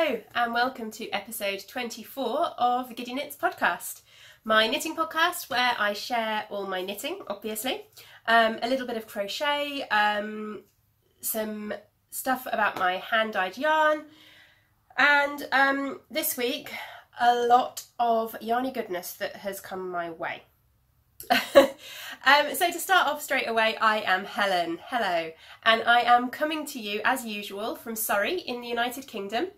Hello and welcome to episode 24 of the Giddy Knits Podcast, my knitting podcast where I share all my knitting, obviously, a little bit of crochet, some stuff about my hand-dyed yarn, and this week a lot of yarny goodness that has come my way. So to start off straight away, I am Helen, hello, and I am coming to you as usual from Surrey in the United Kingdom,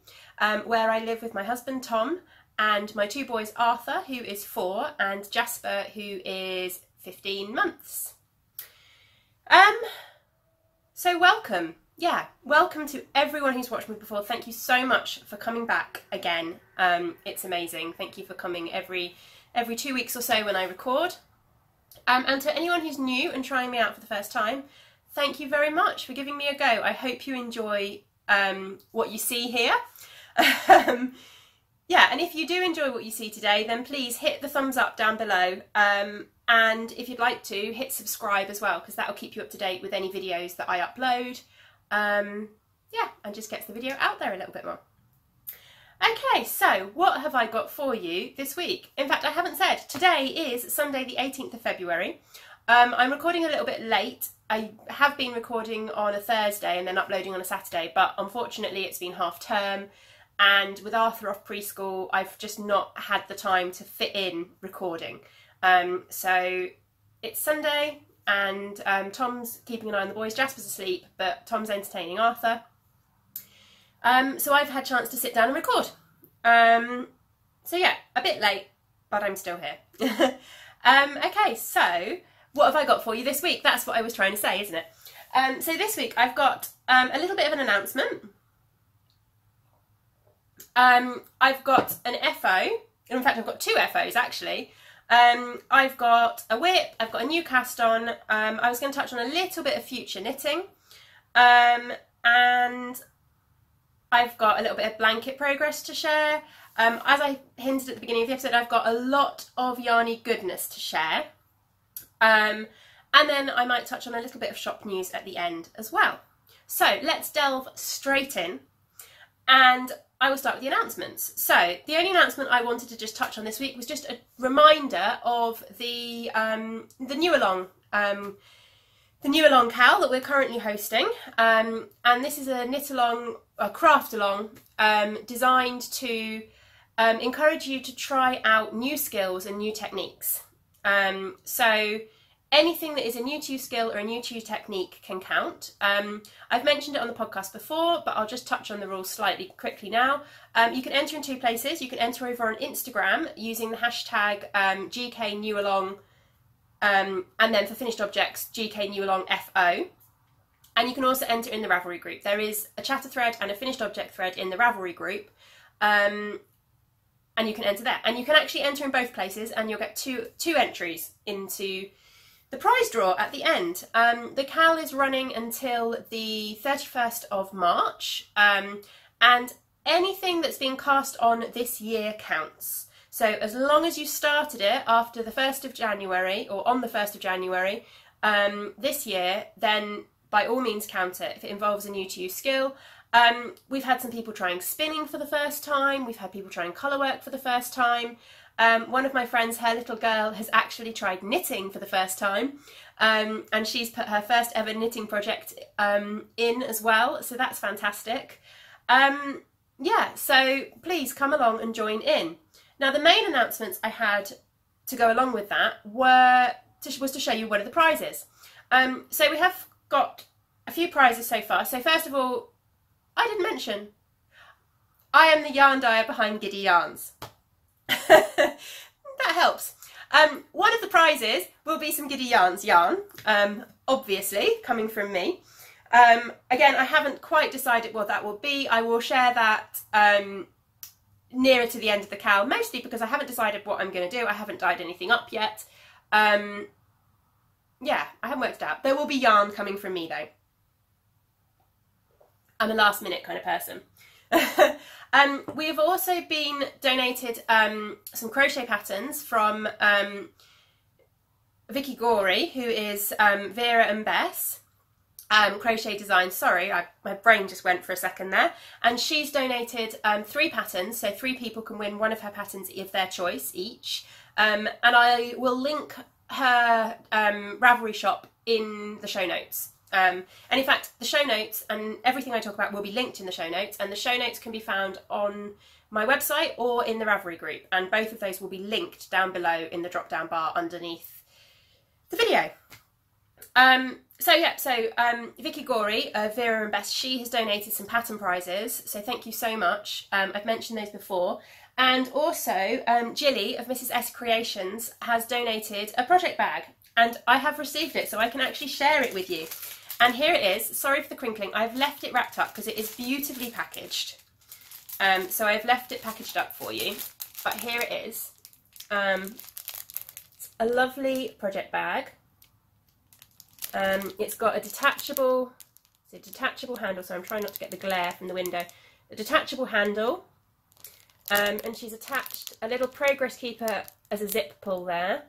where I live with my husband Tom and my two boys Arthur, who is 4, and Jasper, who is 15 months. So welcome, welcome to everyone who's watched me before. Thank you so much for coming back again. It's amazing. Thank you for coming every 2 weeks or so when I record. And to anyone who's new and trying me out for the first time, thank you very much for giving me a go. I hope you enjoy what you see here. And if you do enjoy what you see today, then please hit the thumbs up down below. And if you'd like to, hit subscribe as well, because that'll keep you up to date with any videos that I upload. And just gets the video out there a little bit more. Okay, so what have I got for you this week? In fact, I haven't said. Today is Sunday the 18th of February. I'm recording a little bit late. I have been recording on a Thursday and then uploading on a Saturday, but unfortunately it's been half term, and with Arthur off preschool, I've just not had the time to fit in recording. So it's Sunday, and Tom's keeping an eye on the boys. Jasper's asleep, but Tom's entertaining Arthur. So I've had a chance to sit down and record. So yeah, a bit late, but I'm still here. Okay, so what have I got for you this week? That's what I was trying to say, isn't it? So this week I've got a little bit of an announcement. I've got an FO. In fact, I've got 2 FOs actually. I've got a whip, I've got a new cast-on. I was going to touch on a little bit of future knitting. And I've got a little bit of blanket progress to share. As I hinted at the beginning of the episode, I've got a lot of yarny goodness to share. And then I might touch on a little bit of shop news at the end as well. So let's delve straight in, and I will start with the announcements. So the only announcement I wanted to just touch on this week was just a reminder of the new along. The new along Cal that we're currently hosting, and this is a knit along, a craft along, designed to encourage you to try out new skills and new techniques. So anything that is a new to you skill or a new to you technique can count. I've mentioned it on the podcast before, but I'll just touch on the rules slightly quickly now. You can enter in 2 places. You can enter over on Instagram using the hashtag GKNewAlong. And then for finished objects, GKNewAlongFO. And you can also enter in the Ravelry group. There is a chatter thread and a finished object thread in the Ravelry group. And you can enter there. And you can actually enter in both places, and you'll get two entries into the prize draw at the end. The Cal is running until the 31st of March. And anything that's being cast on this year counts. So as long as you started it after the 1st of January or on the 1st of January this year, then by all means count it if it involves a new to you skill. We've had some people trying spinning for the first time. We've had people trying colour work for the first time. One of my friends, her little girl, has actually tried knitting for the first time. And she's put her first ever knitting project in as well. So that's fantastic. So please come along and join in. Now, the main announcements I had to go along with that was to show you what are the prizes. So we have got a few prizes so far. So first of all, I didn't mention, I am the yarn dyer behind Giddy Yarns. That helps. One of the prizes will be some Giddy Yarns yarn, obviously, coming from me. Again, I haven't quite decided what that will be. I will share that nearer to the end of the Cal, mostly because I haven't decided what I'm going to do. I haven't dyed anything up yet. I haven't worked it out. There will be yarn coming from me though. I'm a last minute kind of person. We've also been donated some crochet patterns from Vicky Gorey, who is Vera and Bess. crochet design. Sorry, my brain just went for a second there. And she's donated 3 patterns, so 3 people can win one of her patterns of their choice each. And I will link her Ravelry shop in the show notes. And in fact, the show notes and everything I talk about will be linked in the show notes, and the show notes can be found on my website or in the Ravelry group, and both of those will be linked down below in the drop down bar underneath the video. Vicky Gorey, Vera and Bess, she has donated some pattern prizes, so thank you so much. I've mentioned those before. And also, Jilly of Mrs. S Creations has donated a project bag, and I have received it, so I can actually share it with you. And here it is. Sorry for the crinkling. I've left it wrapped up because it is beautifully packaged. So I've left it packaged up for you. But here it is. It's a lovely project bag. It's got a detachable handle, so I'm trying not to get the glare from the window. A detachable handle. And she's attached a little progress keeper as a zip pull there.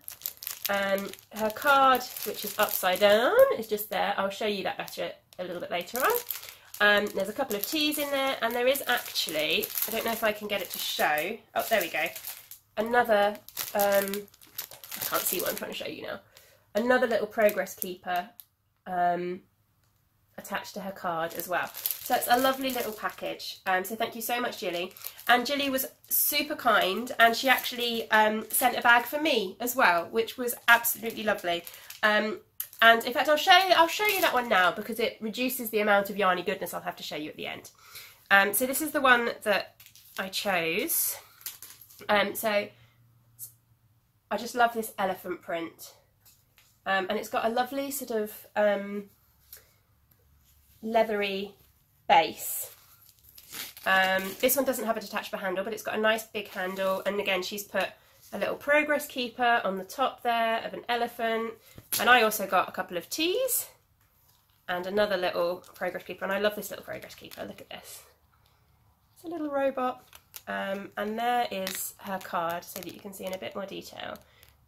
Her card, which is upside down, is just there. I'll show you that better a little bit later on. There's a couple of teas in there, and there is actually, I don't know if I can get it to show. Oh, there we go. Another, I can't see what I'm trying to show you now. Another little progress keeper attached to her card as well. So it's a lovely little package. So thank you so much, Jilly. And Jilly was super kind, and she actually sent a bag for me as well, which was absolutely lovely. And in fact, I'll show you that one now because it reduces the amount of yarny goodness I'll have to show you at the end. So this is the one that I chose. So I just love this elephant print. And it's got a lovely sort of leathery base. This one doesn't have a detachable handle, but it's got a nice big handle, and again she's put a little progress keeper on the top there of an elephant, and I also got a couple of teas and another little progress keeper, and I love this little progress keeper. Look at this, it's a little robot, and there is her card so that you can see in a bit more detail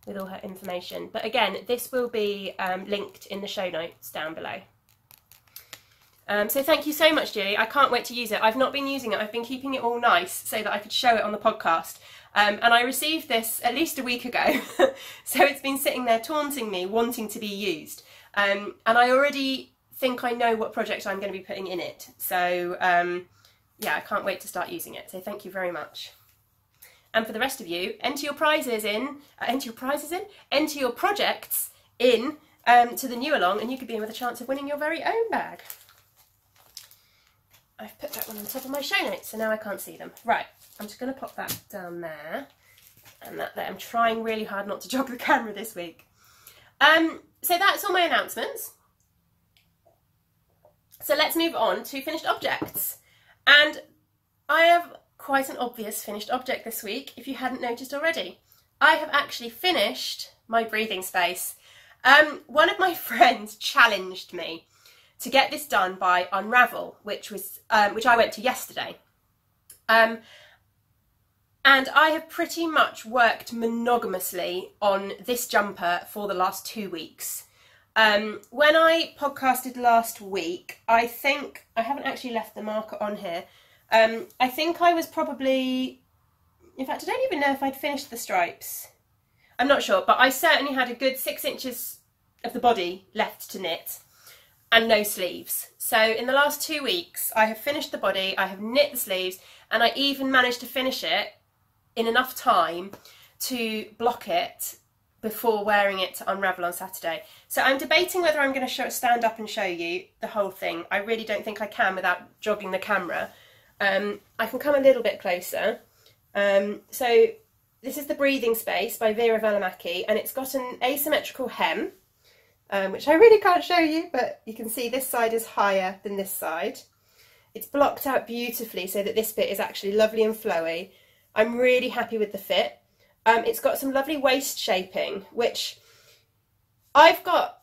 with all her information. But again, this will be linked in the show notes down below. So thank you so much, Jilly. I can't wait to use it. I've not been using it. I've been keeping it all nice so that I could show it on the podcast. And I received this at least a week ago. So it's been sitting there taunting me, wanting to be used. And I already think I know what project I'm going to be putting in it. So yeah, I can't wait to start using it. So thank you very much. And for the rest of you, enter your projects in to the new along, and you could be in with a chance of winning your very own bag. I've put that one on top of my show notes, so now I can't see them. Right, I'm just going to pop that down there, and that there. I'm trying really hard not to jog the camera this week. So that's all my announcements. So let's move on to finished objects. And I have quite an obvious finished object this week, if you hadn't noticed already. I have actually finished my breathing space. One of my friends challenged me to get this done by Unravel, which I went to yesterday. And I have pretty much worked monogamously on this jumper for the last 2 weeks. When I podcasted last week, I think, I haven't actually left the marker on here, I think I was probably, in fact I don't even know if I'd finished the stripes. I'm not sure, but I certainly had a good 6 inches of the body left to knit and no sleeves. So in the last 2 weeks I have finished the body, I have knit the sleeves, and I even managed to finish it in enough time to block it before wearing it to Unravel on Saturday. So I'm debating whether I'm going to stand up and show you the whole thing. I really don't think I can without jogging the camera. I can come a little bit closer. So this is the Breathing Space by Vera Velamaki, and it's got an asymmetrical hem, which I really can't show you, but you can see this side is higher than this side. It's blocked out beautifully so that this bit is actually lovely and flowy. I'm really happy with the fit. It's got some lovely waist shaping, which I've got,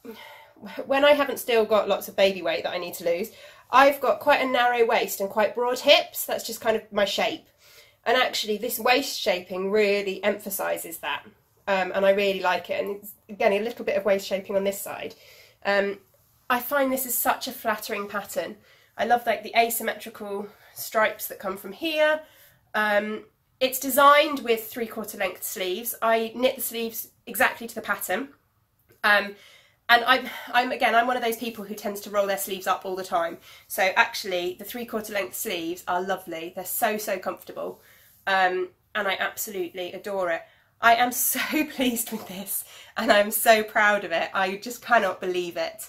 when I haven't still got lots of baby weight that I need to lose, I've got quite a narrow waist and quite broad hips. That's just kind of my shape. And actually this waist shaping really emphasises that. And I really like it. And it's, again, a little bit of waist shaping on this side. I find this is such a flattering pattern. I love like the asymmetrical stripes that come from here. It's designed with 3/4 length sleeves. I knit the sleeves exactly to the pattern. And I'm one of those people who tends to roll their sleeves up all the time. So actually the 3/4 length sleeves are lovely. They're so, so comfortable. And I absolutely adore it. I am so pleased with this and I'm so proud of it. I just cannot believe it.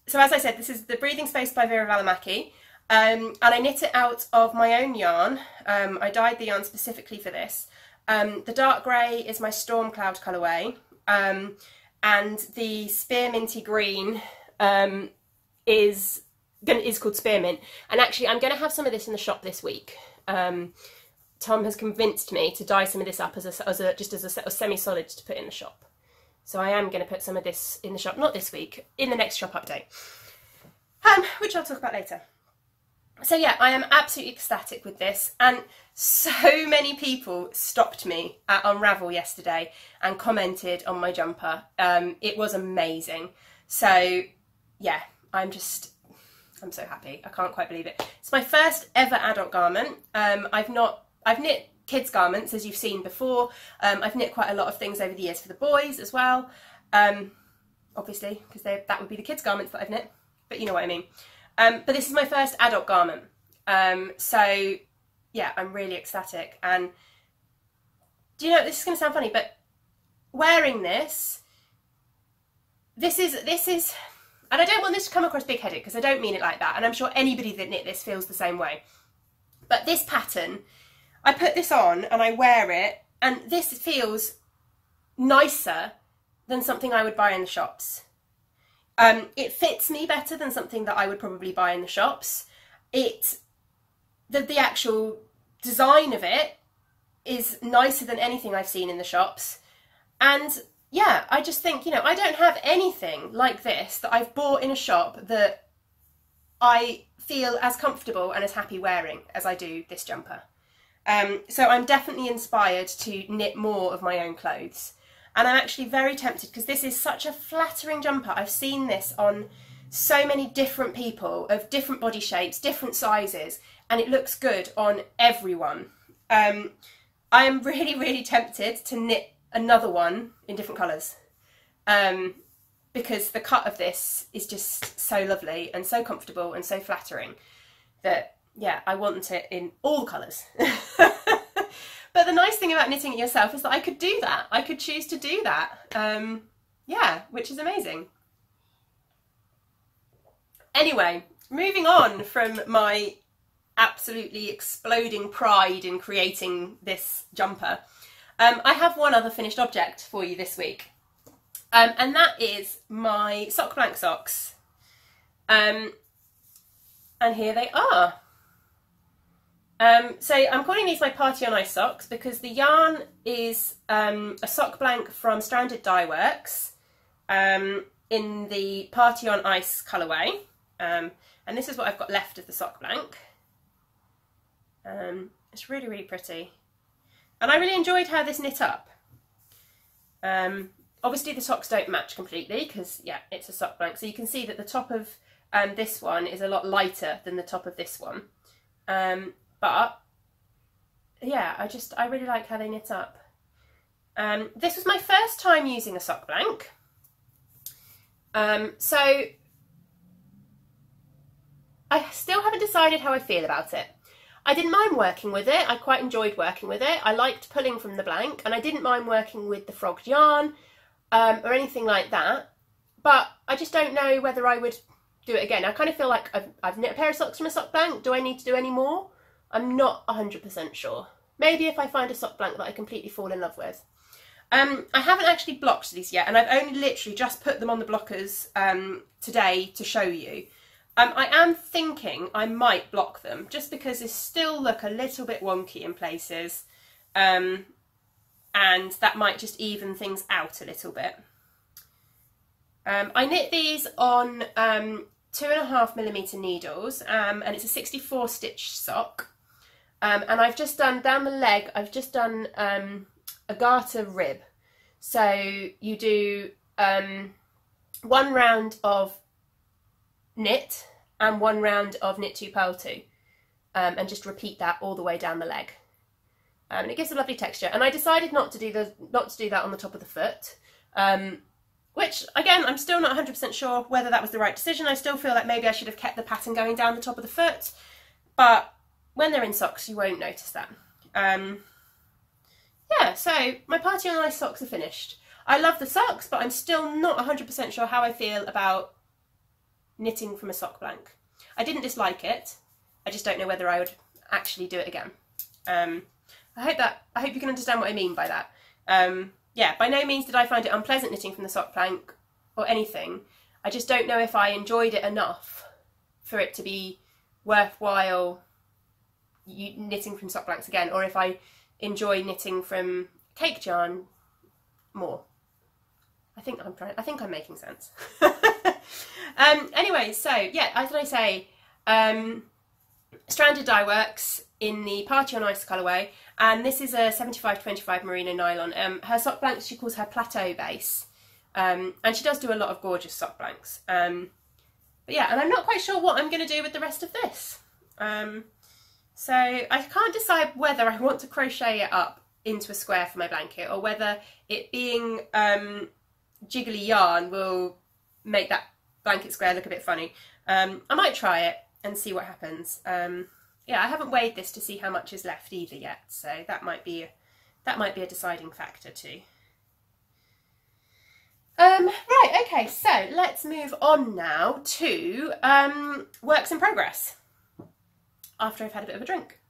So as I said, this is the Breathing Space by Vera Valimaki. And I knit it out of my own yarn. I dyed the yarn specifically for this. The dark grey is my Storm Cloud colourway. And the Spearminty green is called Spearmint. And actually I'm going to have some of this in the shop this week. Tom has convinced me to dye some of this up as a semi-solid to put in the shop. So I am going to put some of this in the shop, not this week, in the next shop update, which I'll talk about later. So yeah, I am absolutely ecstatic with this, and so many people stopped me at Unravel yesterday and commented on my jumper. It was amazing. So yeah, I'm so happy. I can't quite believe it. It's my first ever adult garment. I've knit kids garments, as you've seen before. I've knit quite a lot of things over the years for the boys as well. Obviously, because that would be the kids garments that I've knit, but you know what I mean. But this is my first adult garment. So yeah, I'm really ecstatic. And do you know, this is going to sound funny, but wearing this is, and I don't want this to come across big-headed because I don't mean it like that. And I'm sure anybody that knit this feels the same way. But this pattern, I put this on and I wear it, and this feels nicer than something I would buy in the shops. It fits me better than something that I would probably buy in the shops. The actual design of it is nicer than anything I've seen in the shops. And yeah, I just think, you know, I don't have anything like this that I've bought in a shop that I feel as comfortable and as happy wearing as I do this jumper. So I'm definitely inspired to knit more of my own clothes. And I'm actually very tempted because this is such a flattering jumper. I've seen this on so many different people of different body shapes, different sizes, and it looks good on everyone. I am really, really tempted to knit another one in different colours because the cut of this is just so lovely and so comfortable and so flattering that, yeah, I want it in all colours. But the nice thing about knitting it yourself is that I could do that. I could choose to do that. Yeah, which is amazing. Anyway, moving on from my absolutely exploding pride in creating this jumper, I have one other finished object for you this week. And that is my sock blank socks. And here they are. So I'm calling these my Party on Ice socks because the yarn is a sock blank from Stranded Dye Works in the Party on Ice colourway, and this is what I've got left of the sock blank. It's really, really pretty, and I really enjoyed how this knit up. Obviously the socks don't match completely because, yeah, it's a sock blank, so you can see that the top of this one is a lot lighter than the top of this one. But yeah, I really like how they knit up. This was my first time using a sock blank. So I still haven't decided how I feel about it. I didn't mind working with it. I quite enjoyed working with it. I liked pulling from the blank, and I didn't mind working with the frogged yarn or anything like that. But I just don't know whether I would do it again. I kind of feel like I've knit a pair of socks from a sock blank. Do I need to do any more? I'm not 100% sure. Maybe if I find a sock blank that I completely fall in love with. I haven't actually blocked these yet, and I've only literally just put them on the blockers today to show you. I am thinking I might block them, just because they still look a little bit wonky in places, and that might just even things out a little bit. I knit these on 2.5mm needles, and it's a 64 stitch sock. And I've just done, down the leg, I've just done a garter rib. So you do one round of knit and 1 round of knit 2 purl 2, and just repeat that all the way down the leg. And it gives a lovely texture. And I decided not to do that on the top of the foot, which again, I'm still not 100% sure whether that was the right decision. I still feel like maybe I should have kept the pattern going down the top of the foot, but when they're in socks, you won't notice that. Yeah, so my Party on Ice socks are finished. I love the socks, but I'm still not 100% sure how I feel about knitting from a sock blank. I didn't dislike it. I just don't know whether I would actually do it again. I hope you can understand what I mean by that. Yeah, by no means did I find it unpleasant knitting from the sock blank or anything. I just don't know if I enjoyed it enough for it to be worthwhile knitting from sock blanks again, or if I enjoy knitting from cake yarn more. I think I'm making sense. Anyway, so yeah, as I say, Stranded Dye Works in the Party on Ice colourway, and this is a 75-25 merino nylon. Her sock blanks she calls her plateau base, and she does do a lot of gorgeous sock blanks. But yeah, and I'm not quite sure what I'm going to do with the rest of this. So I can't decide whether I want to crochet it up into a square for my blanket, or whether it being jiggly yarn will make that blanket square look a bit funny. I might try it and see what happens. Yeah, I haven't weighed this to see how much is left either yet, so that might be a deciding factor too. Right, okay, so let's move on now to works in progress, after I've had a bit of a drink.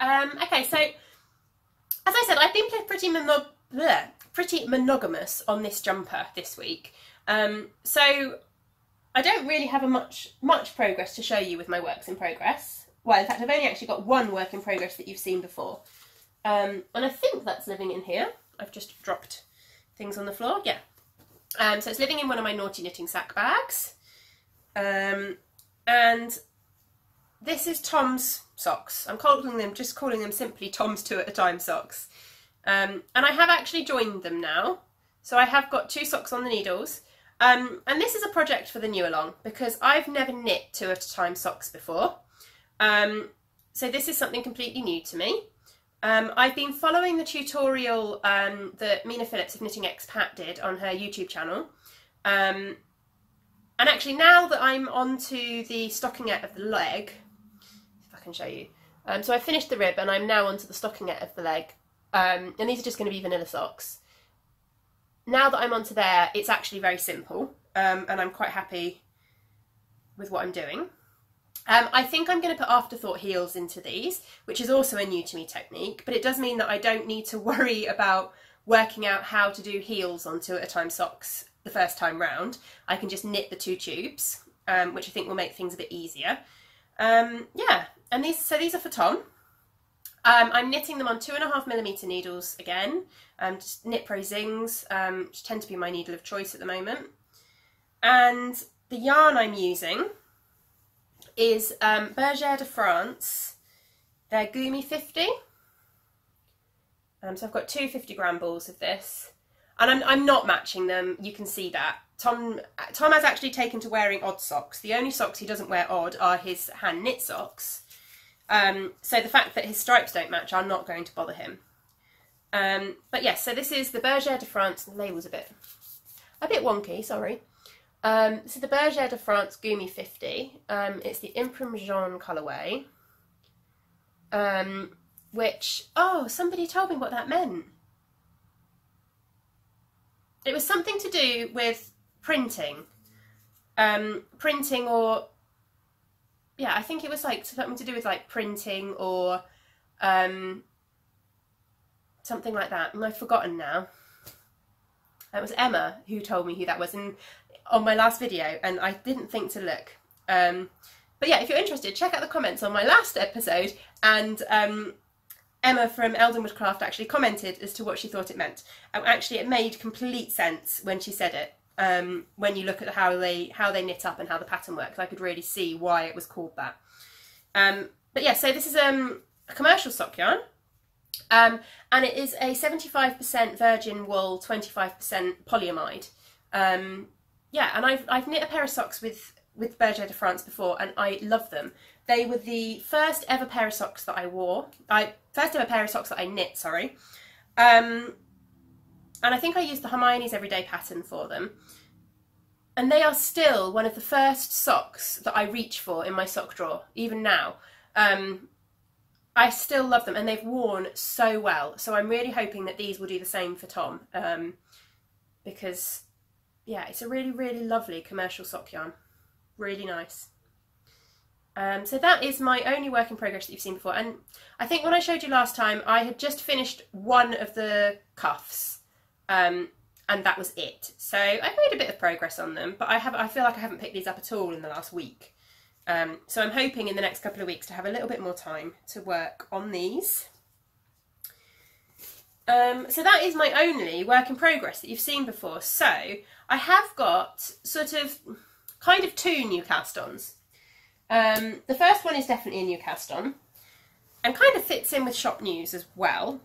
Okay, so as I said, I've been pretty monogamous on this jumper this week. So I don't really have much progress to show you with my works in progress. Well, in fact, I've only actually got one work in progress that you've seen before. And I think that's living in here. I've just dropped things on the floor, yeah. So it's living in one of my naughty knitting sack bags. And this is Tom's socks. I'm just calling them simply Tom's 2 at a time socks. And I have actually joined them now. So I have got 2 socks on the needles. And this is a project for the new along, because I've never knit 2 at a time socks before. So this is something completely new to me. I've been following the tutorial that Mina Phillips of Knitting Expat did on her YouTube channel. And actually, now that I'm onto the stockingette of the leg, if I can show you. So I finished the rib and I'm now onto the stockingette of the leg. And these are just going to be vanilla socks. Now that I'm onto there, it's actually very simple, and I'm quite happy with what I'm doing. I think I'm going to put afterthought heels into these, which is also a new to me technique, but it does mean that I don't need to worry about working out how to do heels on 2 at a time socks the first time round. I can just knit the 2 tubes, which I think will make things a bit easier. Yeah, and these are for Tom. I'm knitting them on 2.5mm needles again, just Knit Pro Zings, which tend to be my needle of choice at the moment. And the yarn I'm using is Bergère de France, their Gumi 50. So I've got 2 50-gram balls of this, and I'm not matching them, you can see that. Tom has actually taken to wearing odd socks. The only socks he doesn't wear odd are his hand knit socks. So the fact that his stripes don't match are not going to bother him. But yes, so this is the Bergère de France. The label's a bit wonky, sorry. This is the Bergère de France Gumi 50. It's the Imprime Jaune colourway. Which, oh, somebody told me what that meant. It was something to do with printing. Printing or... yeah, I think it was like something to do with like printing or something like that, and I've forgotten now. It was Emma who told me who that was on my last video, and I didn't think to look. But yeah, if you're interested, check out the comments on my last episode, and Emma from Eldenwood Craft actually commented as to what she thought it meant. Actually, it made complete sense when she said it. When you look at how they knit up and how the pattern works, I could really see why it was called that. But yeah, so this is a commercial sock yarn, and it is a 75% virgin wool, 25% polyamide. yeah, and I've knit a pair of socks with Berger de France before, and I love them. They were the first ever pair of socks that I wore. First ever pair of socks that I knit, sorry. And I think I used the Hermione's Everyday pattern for them. And they are still one of the first socks that I reach for in my sock drawer, even now. I still love them, and they've worn so well. So I'm really hoping that these will do the same for Tom, because, yeah, it's a really, really lovely commercial sock yarn. Really nice. So that is my only work in progress that you've seen before. And I think when I showed you last time, I had just finished one of the cuffs, and that was it. So I've made a bit of progress on them, but I feel like I haven't picked these up at all in the last week. So I'm hoping in the next couple of weeks to have a little bit more time to work on these. So that is my only work in progress that you've seen before. So I have got sort of kind of two new cast-ons. The first one is definitely a new cast-on and kind of fits in with shop news as well.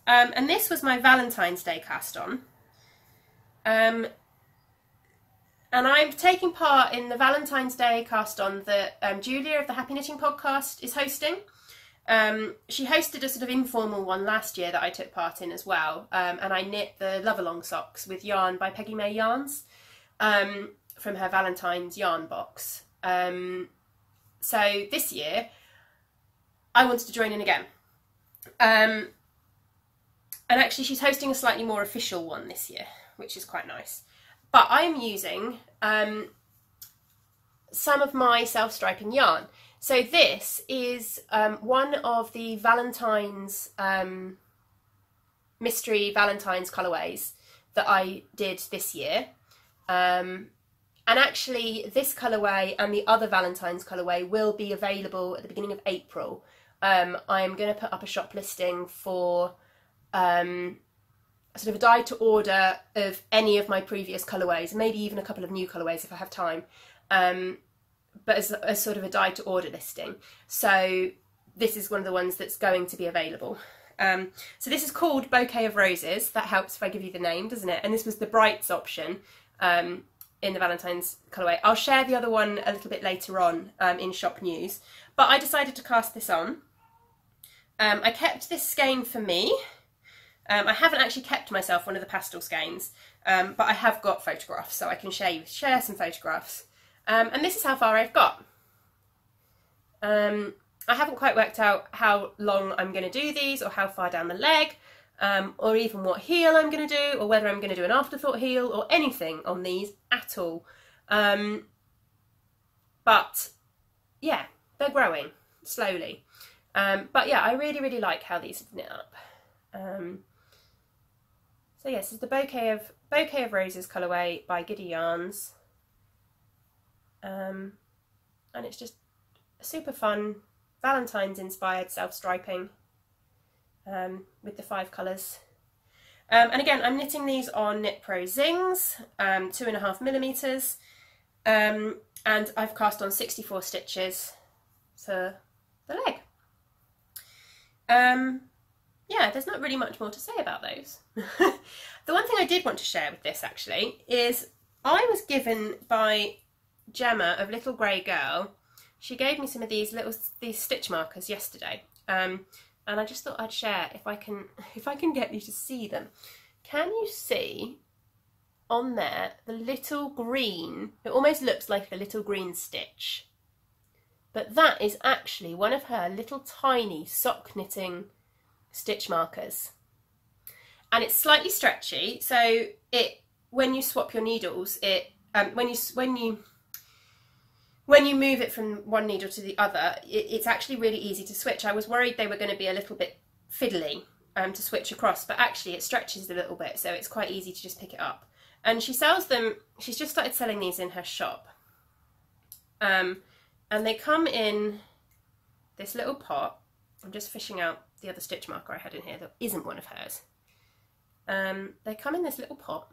And this was my Valentine's Day cast-on. And I'm taking part in the Valentine's Day cast-on that Julia of the Happy Knitting Podcast is hosting. She hosted a sort of informal one last year that I took part in as well. And I knit the Love-Along socks with yarn by Peggy May Yarns from her Valentine's yarn box. So this year, I wanted to join in again. And actually she's hosting a slightly more official one this year, which is quite nice. But I'm using some of my self-striping yarn. So this is one of the Valentine's, mystery Valentine's colourways that I did this year. And actually this colourway and the other Valentine's colourway will be available at the beginning of April. I'm going to put up a shop listing for sort of a die to order of any of my previous colourways, maybe even a couple of new colourways if I have time, but as sort of a die to order listing. So this is one of the ones that's going to be available. So this is called Bouquet of Roses. That helps if I give you the name, doesn't it? And this was the Brights option in the Valentine's colourway. I'll share the other one a little bit later on in shop news, but I decided to cast this on. I kept this skein for me. I haven't actually kept myself one of the pastel skeins, but I have got photographs, so I can share some photographs. And this is how far I've got. I haven't quite worked out how long I'm going to do these, or how far down the leg, or even what heel I'm going to do, or whether I'm going to do an afterthought heel, or anything on these at all. But yeah, they're growing slowly. But yeah, I really, really like how these have knit up. So yes, this is the Bouquet of Roses colourway by Giddy Yarns. And it's just a super fun Valentine's inspired self-striping with the 5 colours. And again, I'm knitting these on Knit Pro Zings, 2.5mm, and I've cast on 64 stitches for the leg. Yeah, there's not really much more to say about those. The one thing I did want to share with this actually is I was given by Gemma of Little Grey Girl. She gave me some of these stitch markers yesterday, and I just thought I'd share if I can get you to see them. Can you see on there the little green? It almost looks like a little green stitch, but that is actually one of her little tiny sock knitting stitch markers, and it's slightly stretchy, so when you swap your needles, when you move it from one needle to the other, it's actually really easy to switch. I was worried they were going to be a little bit fiddly to switch across, but actually it stretches a little bit, so it's quite easy to just pick it up. And she sells them, she's just started selling these in her shop. And they come in this little pot. I'm just fishing out the other stitch marker I had in here that isn't one of hers. They come in this little pot,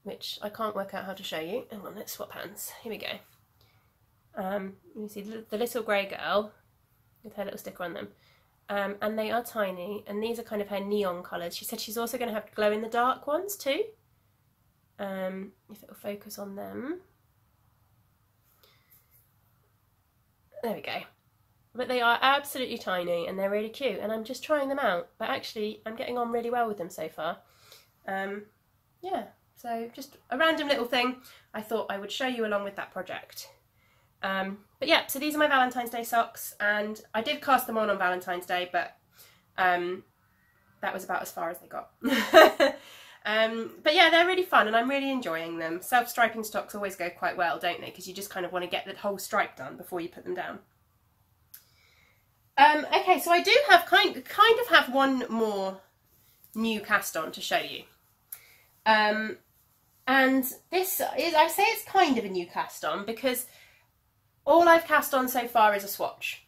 which I can't work out how to show you. Hang on, let's swap hands. Here we go. You see the Little Grey Girl with her little sticker on them. And they are tiny, and these are kind of her neon colours. She said she's also going to have glow-in-the-dark ones too. if it'll focus on them. There we go. But they are absolutely tiny and they're really cute, and I'm just trying them out, but actually I'm getting on really well with them so far. Yeah, so just a random little thing I thought I would show you along with that project. But yeah, so these are my Valentine's Day socks, and I did cast them on Valentine's Day, but that was about as far as they got. But yeah, they're really fun and I'm really enjoying them. Self-striping stocks always go quite well, don't they? Because you just kind of want to get the whole stripe done before you put them down. Okay, so I do have kind of have one more new cast on to show you. And this is, I say it's kind of a new cast on because all I've cast on so far is a swatch.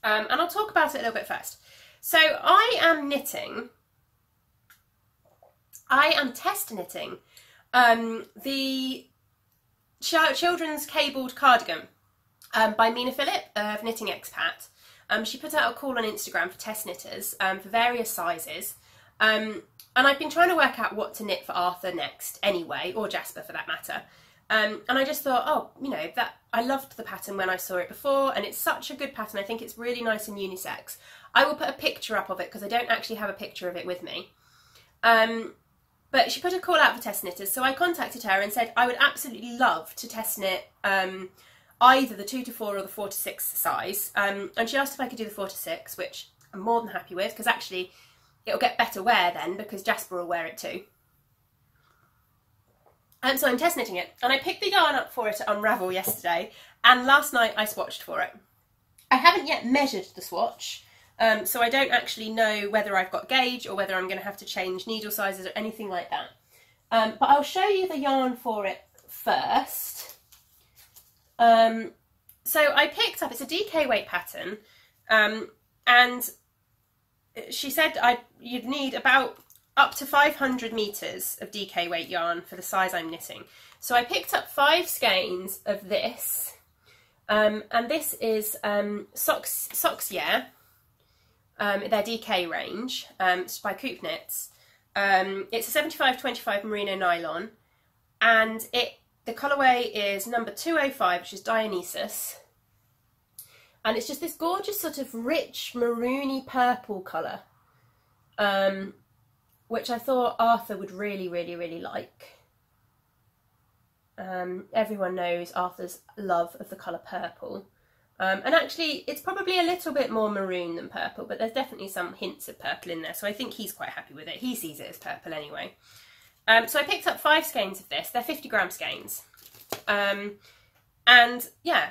And I'll talk about it a little bit first. So I am test knitting the children's cabled cardigan by Mina Phillip of Knitting Expat. She put out a call on Instagram for test knitters for various sizes. And I've been trying to work out what to knit for Arthur next anyway, or Jasper for that matter. And I just thought, oh, you know, that I loved the pattern when I saw it before, and it's such a good pattern. I think it's really nice and unisex. I will put a picture up of it because I don't actually have a picture of it with me. But she put a call out for test knitters, so I contacted her and said I would absolutely love to test knit either the 2 to 4 or the 4 to 6 size. And she asked if I could do the 4 to 6, which I'm more than happy with, because actually it'll get better wear then, because Jasper will wear it too. And so I'm test knitting it, and I picked the yarn up for it at Unravel yesterday, and last night I swatched for it. I haven't yet measured the swatch, so I don't actually know whether I've got gauge or whether I'm going to have to change needle sizes or anything like that. But I'll show you the yarn for it first. So I picked up, it's a DK weight pattern, and she said you'd need about up to 500 metres of DK weight yarn for the size I'm knitting. So I picked up 5 skeins of this, and this is Socks Yeah, their DK range, it's by Coop Knits. It's a 75-25 merino nylon, and the colourway is number 205, which is Dionysus. And it's just this gorgeous sort of rich maroony purple colour, which I thought Arthur would really, really, really like. Everyone knows Arthur's love of the colour purple. And actually, it's probably a little bit more maroon than purple, but there's definitely some hints of purple in there, so I think he's quite happy with it. He sees it as purple anyway. So I picked up 5 skeins of this. They're 50-gram skeins. And yeah,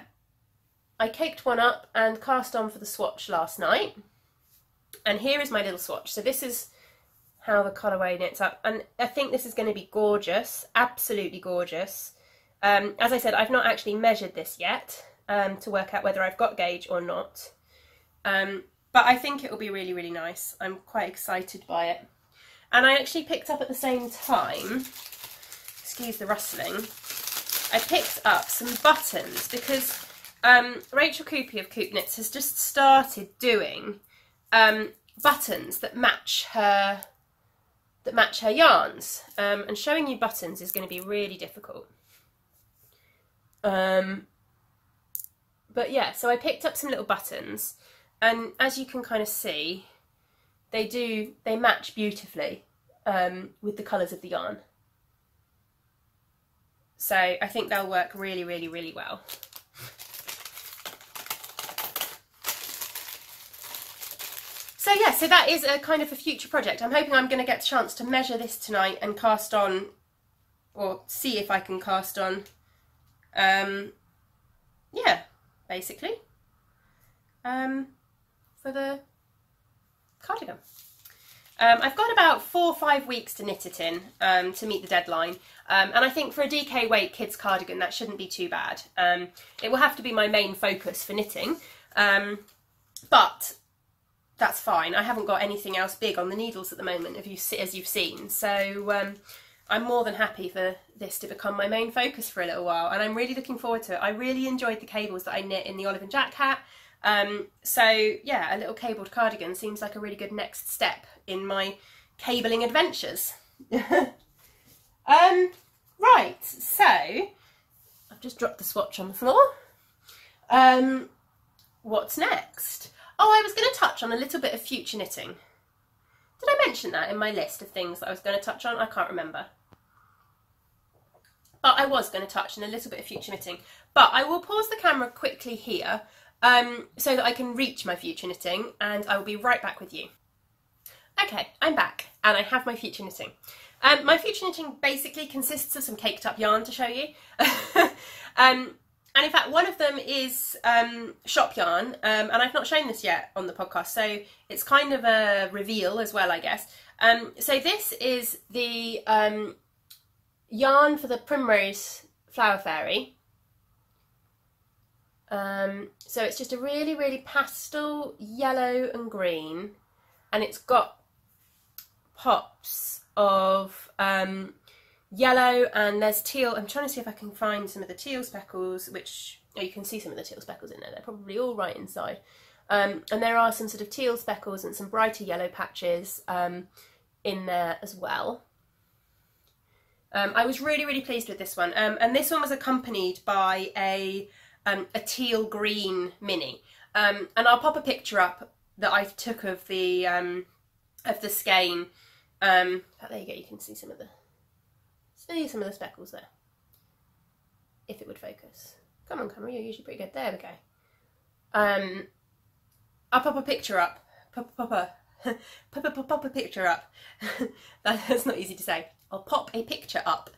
I caked one up and cast on for the swatch last night. And here is my little swatch. So this is how the colourway knits up. And I think this is going to be gorgeous, absolutely gorgeous. As I said, I've not actually measured this yet to work out whether I've got gauge or not. But I think it will be really, really nice. I'm quite excited by it. And I actually picked up at the same time, excuse the rustling, I picked up some buttons because Rachel Coopy of Coop Knits has just started doing buttons that match her yarns, and showing you buttons is going to be really difficult. But yeah, so I picked up some little buttons, and as you can kind of see, they match beautifully with the colours of the yarn. So I think they'll work really, really, really well. So yeah, so that is a kind of a future project. I'm hoping I'm going to get the chance to measure this tonight and cast on, or see if I can cast on, yeah, basically, for the cardigan. I've got about 4 or 5 weeks to knit it in to meet the deadline, and I think for a DK weight kids cardigan that shouldn't be too bad. It will have to be my main focus for knitting, but that's fine. I haven't got anything else big on the needles at the moment, as you've seen, so I'm more than happy for this to become my main focus for a little while, and I'm really looking forward to it. I really enjoyed the cables that I knit in the Olive and Jack hat. So yeah, a little cabled cardigan seems like a really good next step in my cabling adventures. So, I've just dropped the swatch on the floor. What's next? Oh, I was going to touch on a little bit of future knitting. Did I mention that in my list of things that I was going to touch on? I can't remember. But I was going to touch on a little bit of future knitting. But I will pause the camera quickly here so that I can reach my future knitting, and I will be right back with you. Okay, I'm back and I have my future knitting. My future knitting basically consists of some caked up yarn to show you. And in fact, one of them is shop yarn, and I've not shown this yet on the podcast, so it's kind of a reveal as well, I guess. So this is the yarn for the Primrose Flower Fairy. So it's just a really, really pastel yellow and green, and it's got pops of yellow, and there's teal. I'm trying to see if I can find some of the teal speckles, which, oh, you can see some of the teal speckles in there. They're probably all right inside. And there are some sort of teal speckles and some brighter yellow patches in there as well. I was really, really pleased with this one. And this one was accompanied by a teal green mini. And I'll pop a picture up that I took of the skein. There you go, you can see some of the speckles there. If it would focus. Come on, camera, you're usually pretty good. There we go. I'll pop a picture up. Pop a picture up. That's not easy to say. I'll pop a picture up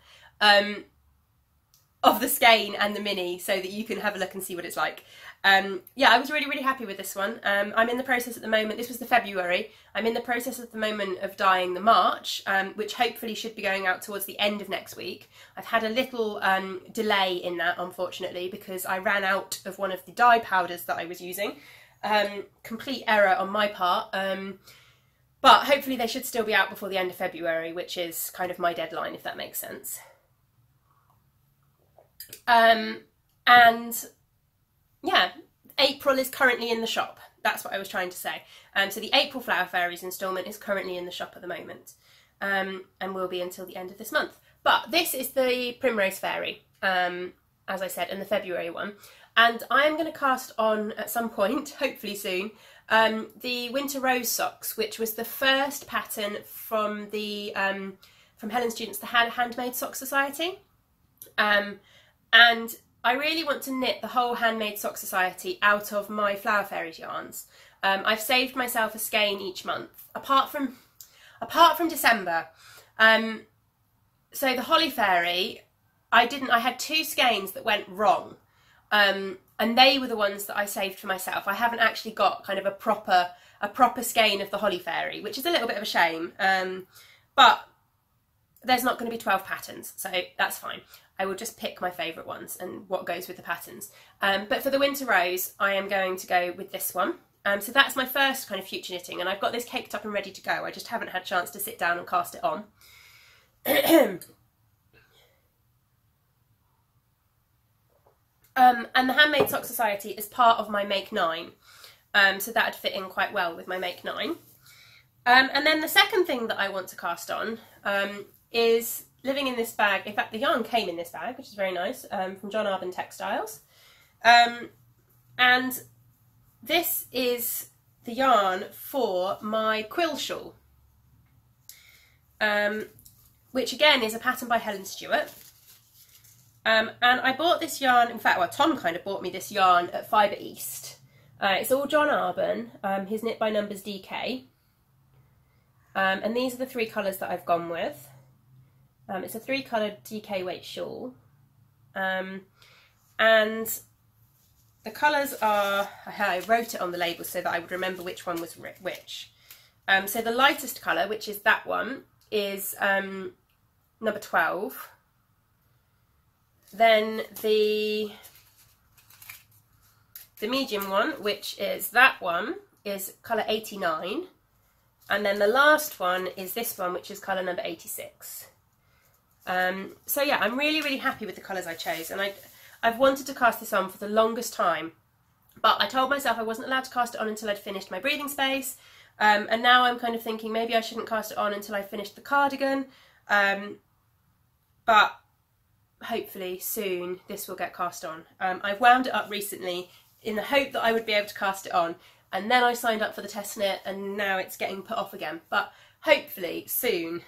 of the skein and the mini so that you can have a look and see what it's like. Yeah, I was really, really happy with this one. I'm in the process at the moment, this was the February, I'm in the process at the moment of dyeing the March, which hopefully should be going out towards the end of next week. I've had a little delay in that, unfortunately, because I ran out of one of the dye powders that I was using. Complete error on my part, but hopefully they should still be out before the end of February, which is kind of my deadline, if that makes sense. And yeah, April is currently in the shop. That's what I was trying to say. So the April Flower Fairies instalment is currently in the shop at the moment, and will be until the end of this month. But this is the Primrose Fairy, as I said, and the February one. And I am going to cast on at some point, hopefully soon, the Winter Rose socks, which was the first pattern from the from Helen Students, the Handmade Sock Society. And I really want to knit the whole Handmade Sock Society out of my Flower Fairies yarns. I've saved myself a skein each month, apart from December. So the Holly Fairy, I had 2 skeins that went wrong, and they were the ones that I saved for myself. I haven't actually got kind of a proper skein of the Holly Fairy, which is a little bit of a shame. But there's not going to be 12 patterns, so that's fine. I will just pick my favourite ones and what goes with the patterns. But for the Winter Rose, I am going to go with this one. So that's my first kind of future knitting, and I've got this caked up and ready to go. I just haven't had a chance to sit down and cast it on. And the Handmade Sock Society is part of my Make 9. So that would fit in quite well with my Make 9. And then the second thing that I want to cast on is living in this bag. In fact, the yarn came in this bag, which is very nice, from John Arbon Textiles. And this is the yarn for my quill shawl, which again is a pattern by Helen Stewart. And I bought this yarn, in fact, well, Tom kind of bought me this yarn at Fibre East. It's all John Arbon, his Knit by Numbers DK. And these are the 3 colours that I've gone with. It's a 3-coloured DK weight shawl. And the colours are, I wrote it on the label so that I would remember which one was which. So the lightest colour, which is that one, is number 12. Then the medium one, which is that one, is colour 89. And then the last one is this one, which is colour number 86. So yeah, I'm really, really happy with the colours I chose, and I've wanted to cast this on for the longest time, but I told myself I wasn't allowed to cast it on until I'd finished my breathing space, and now I'm kind of thinking maybe I shouldn't cast it on until I finished the cardigan, but hopefully soon this will get cast on. I've wound it up recently in the hope that I would be able to cast it on, and then I signed up for the test knit and now it's getting put off again, but hopefully soon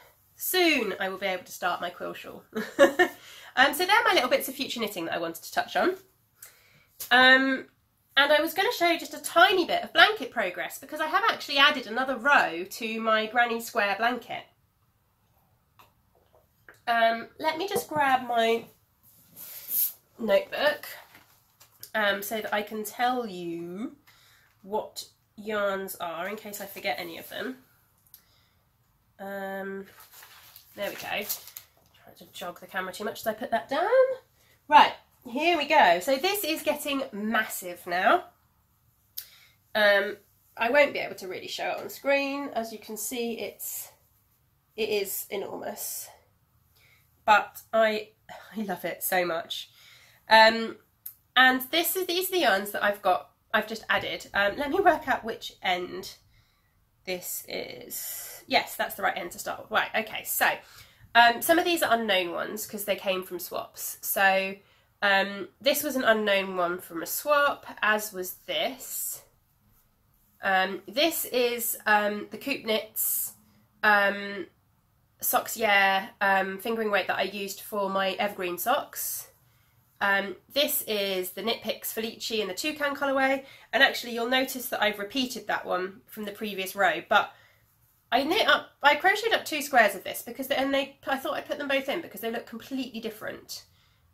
I will be able to start my quill shawl. So they're my little bits of future knitting that I wanted to touch on. And I was going to show you just a tiny bit of blanket progress because I have actually added another row to my granny square blanket. Let me just grab my notebook so that I can tell you what yarns are in case I forget any of them. There we go. Trying to jog the camera too much as I put that down. Right, here we go. So this is getting massive now. I won't be able to really show it on screen. As you can see, it is enormous. But I love it so much. And these are the yarns that I've just added. Let me work out which end this is. Yes, that's the right end to start with. Right, okay, so some of these are unknown ones because they came from swaps. So this was an unknown one from a swap, as was this. This is the Coop Knits socks, fingering weight that I used for my evergreen socks. This is the Knit Picks Felici in the toucan colourway, and actually you'll notice that I've repeated that one from the previous row, but I crocheted up 2 squares of this because I thought I'd put them both in because they look completely different,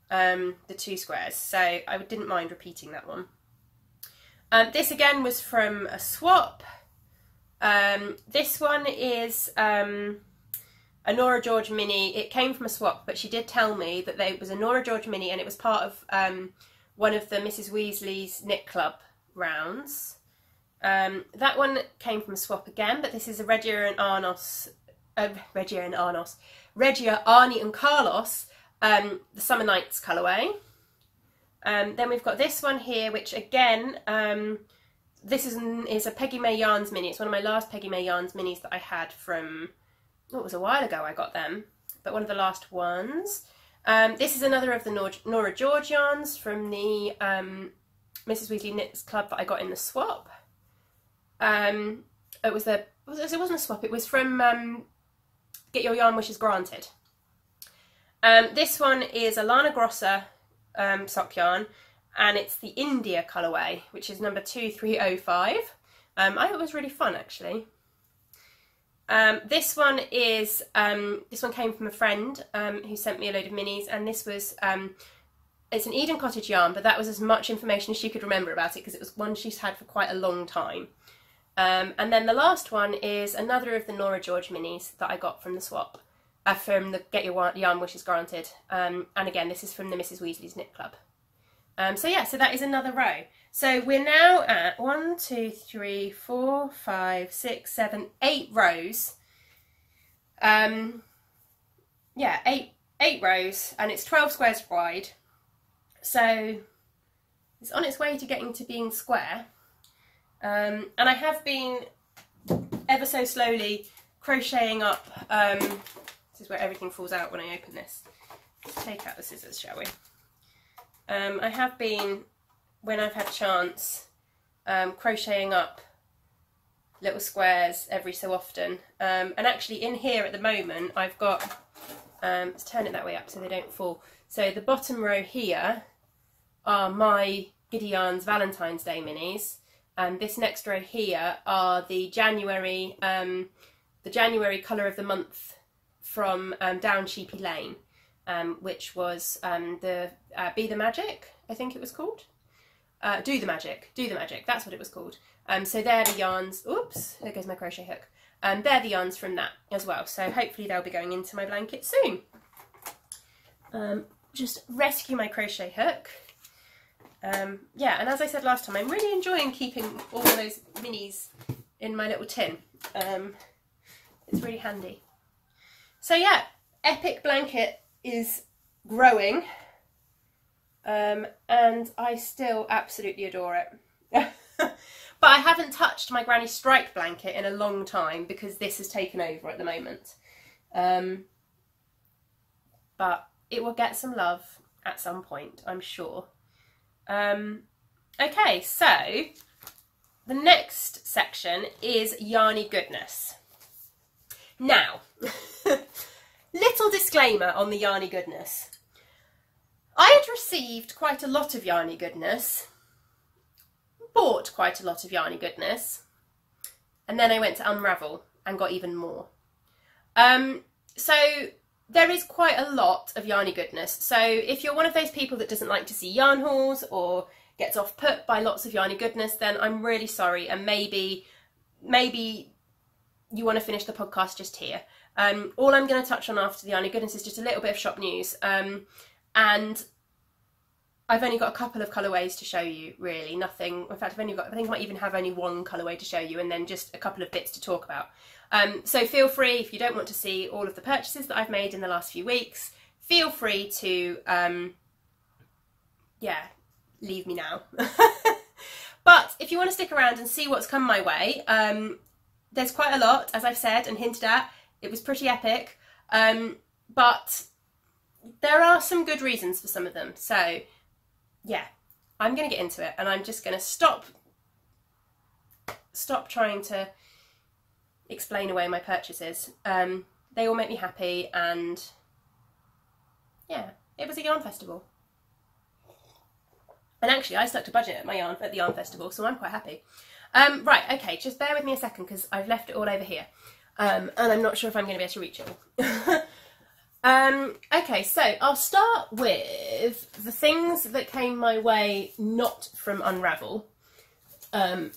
the 2 squares, so I didn't mind repeating that one. This again was from a swap. This one is a Nora George mini. It came from a swap, but she did tell me that it was a Nora George mini and it was part of one of the Mrs. Weasley's Knit Club rounds. That one came from a swap again, but this is a Regia, Arnie and Carlos, the Summer Nights colourway. Then we've got this one here, which again, this is a Peggy May Yarns mini. It's one of my last Peggy May Yarns minis that I had from, it was a while ago I got them, but one of the last ones. This is another of the Nora George yarns from the Mrs. Weasley Knits Club that I got in the swap. It wasn't a swap, it was from Get Your Yarn Wishes Granted. This one is a Lana Grossa sock yarn, and it's the India colourway, which is number 2305. I thought it was really fun actually. This one came from a friend who sent me a load of minis, and this was it's an Eden Cottage yarn, but that was as much information as she could remember about it because it was one she's had for quite a long time. And then the last one is another of the Nora George minis that I got from the swap, from the Get Your Yarn Wishes Granted. And again, this is from the Mrs. Weasley's Knit Club. So yeah, so that is another row. So we're now at 1, 2, 3, 4, 5, 6, 7, 8 rows. Yeah, eight rows, and it's 12 squares wide. So it's on its way to getting to being square. And I have been ever so slowly crocheting up. This is where everything falls out when I open this. Let's take out the scissors, shall we? I have been, when I've had chance, crocheting up little squares every so often. And actually in here at the moment I've got, let's turn it that way up so they don't fall. So the bottom row here are my Giddy Yarns Valentine's Day minis. And this next row here are the January colour of the month from Down Sheepy Lane, which was the Be the Magic, I think it was called. Do the Magic, that's what it was called. So they're the yarns, oops, there goes my crochet hook. They're the yarns from that as well, so hopefully they'll be going into my blanket soon. Just rescue my crochet hook. Yeah, and as I said last time, I'm really enjoying keeping all of those minis in my little tin. It's really handy. So yeah, Epic Blanket is growing, and I still absolutely adore it. But I haven't touched my Granny Strike blanket in a long time because this has taken over at the moment. But it will get some love at some point, I'm sure. Okay, so the next section is Yarny Goodness. Now, little disclaimer on the Yarny Goodness. I had received quite a lot of Yarny Goodness, bought quite a lot of Yarny Goodness, and then I went to Unravel and got even more. So there is quite a lot of Yarny Goodness. So if you're one of those people that doesn't like to see yarn hauls or gets off put by lots of Yarny Goodness, then I'm really sorry, and maybe you want to finish the podcast just here. All I'm going to touch on after the Yarny Goodness is just a little bit of shop news, and I've only got a couple of colourways to show you, really. Nothing. In fact, I think I might even have only one colourway to show you, and then just a couple of bits to talk about. So feel free, if you don't want to see all of the purchases that I've made in the last few weeks, feel free to, leave me now. But if you want to stick around and see what's come my way, there's quite a lot, as I've said and hinted at. It was pretty epic, but there are some good reasons for some of them. So, yeah, I'm going to get into it, and I'm just going to stop trying to explain away my purchases. They all make me happy, and yeah, it was a yarn festival. And actually, I stuck to budget at the yarn festival, so I'm quite happy. Right, okay, just bear with me a second because I've left it all over here, and I'm not sure if I'm going to be able to reach it all. Okay, so I'll start with the things that came my way not from Unravel. And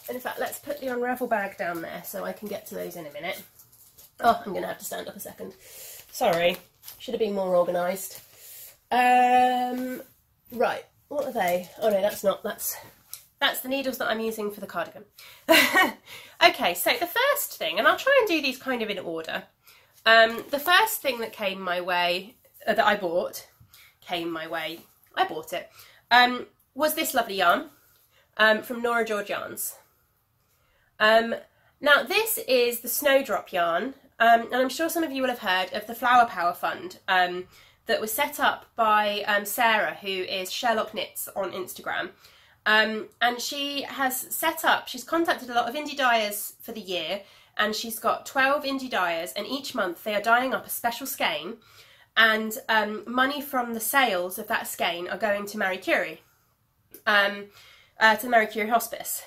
in fact, let's put the Unravel bag down there so I can get to those in a minute. Oh, I'm going to have to stand up a second. Sorry, should have been more organised. Right. What are they? Oh no, that's not. That's the needles that I'm using for the cardigan. Okay, so the first thing, and I'll try and do these kind of in order. The first thing that came my way, that I bought, was this lovely yarn from Nora George Yarns. Now this is the Snowdrop yarn, and I'm sure some of you will have heard of the Flower Power Fund, that was set up by Sarah, who is Sherlock Knits on Instagram. And she's contacted a lot of indie dyers for the year, and she's got 12 indie dyers, and each month they are dyeing up a special skein, and money from the sales of that skein are going to Marie Curie, to the Marie Curie Hospice.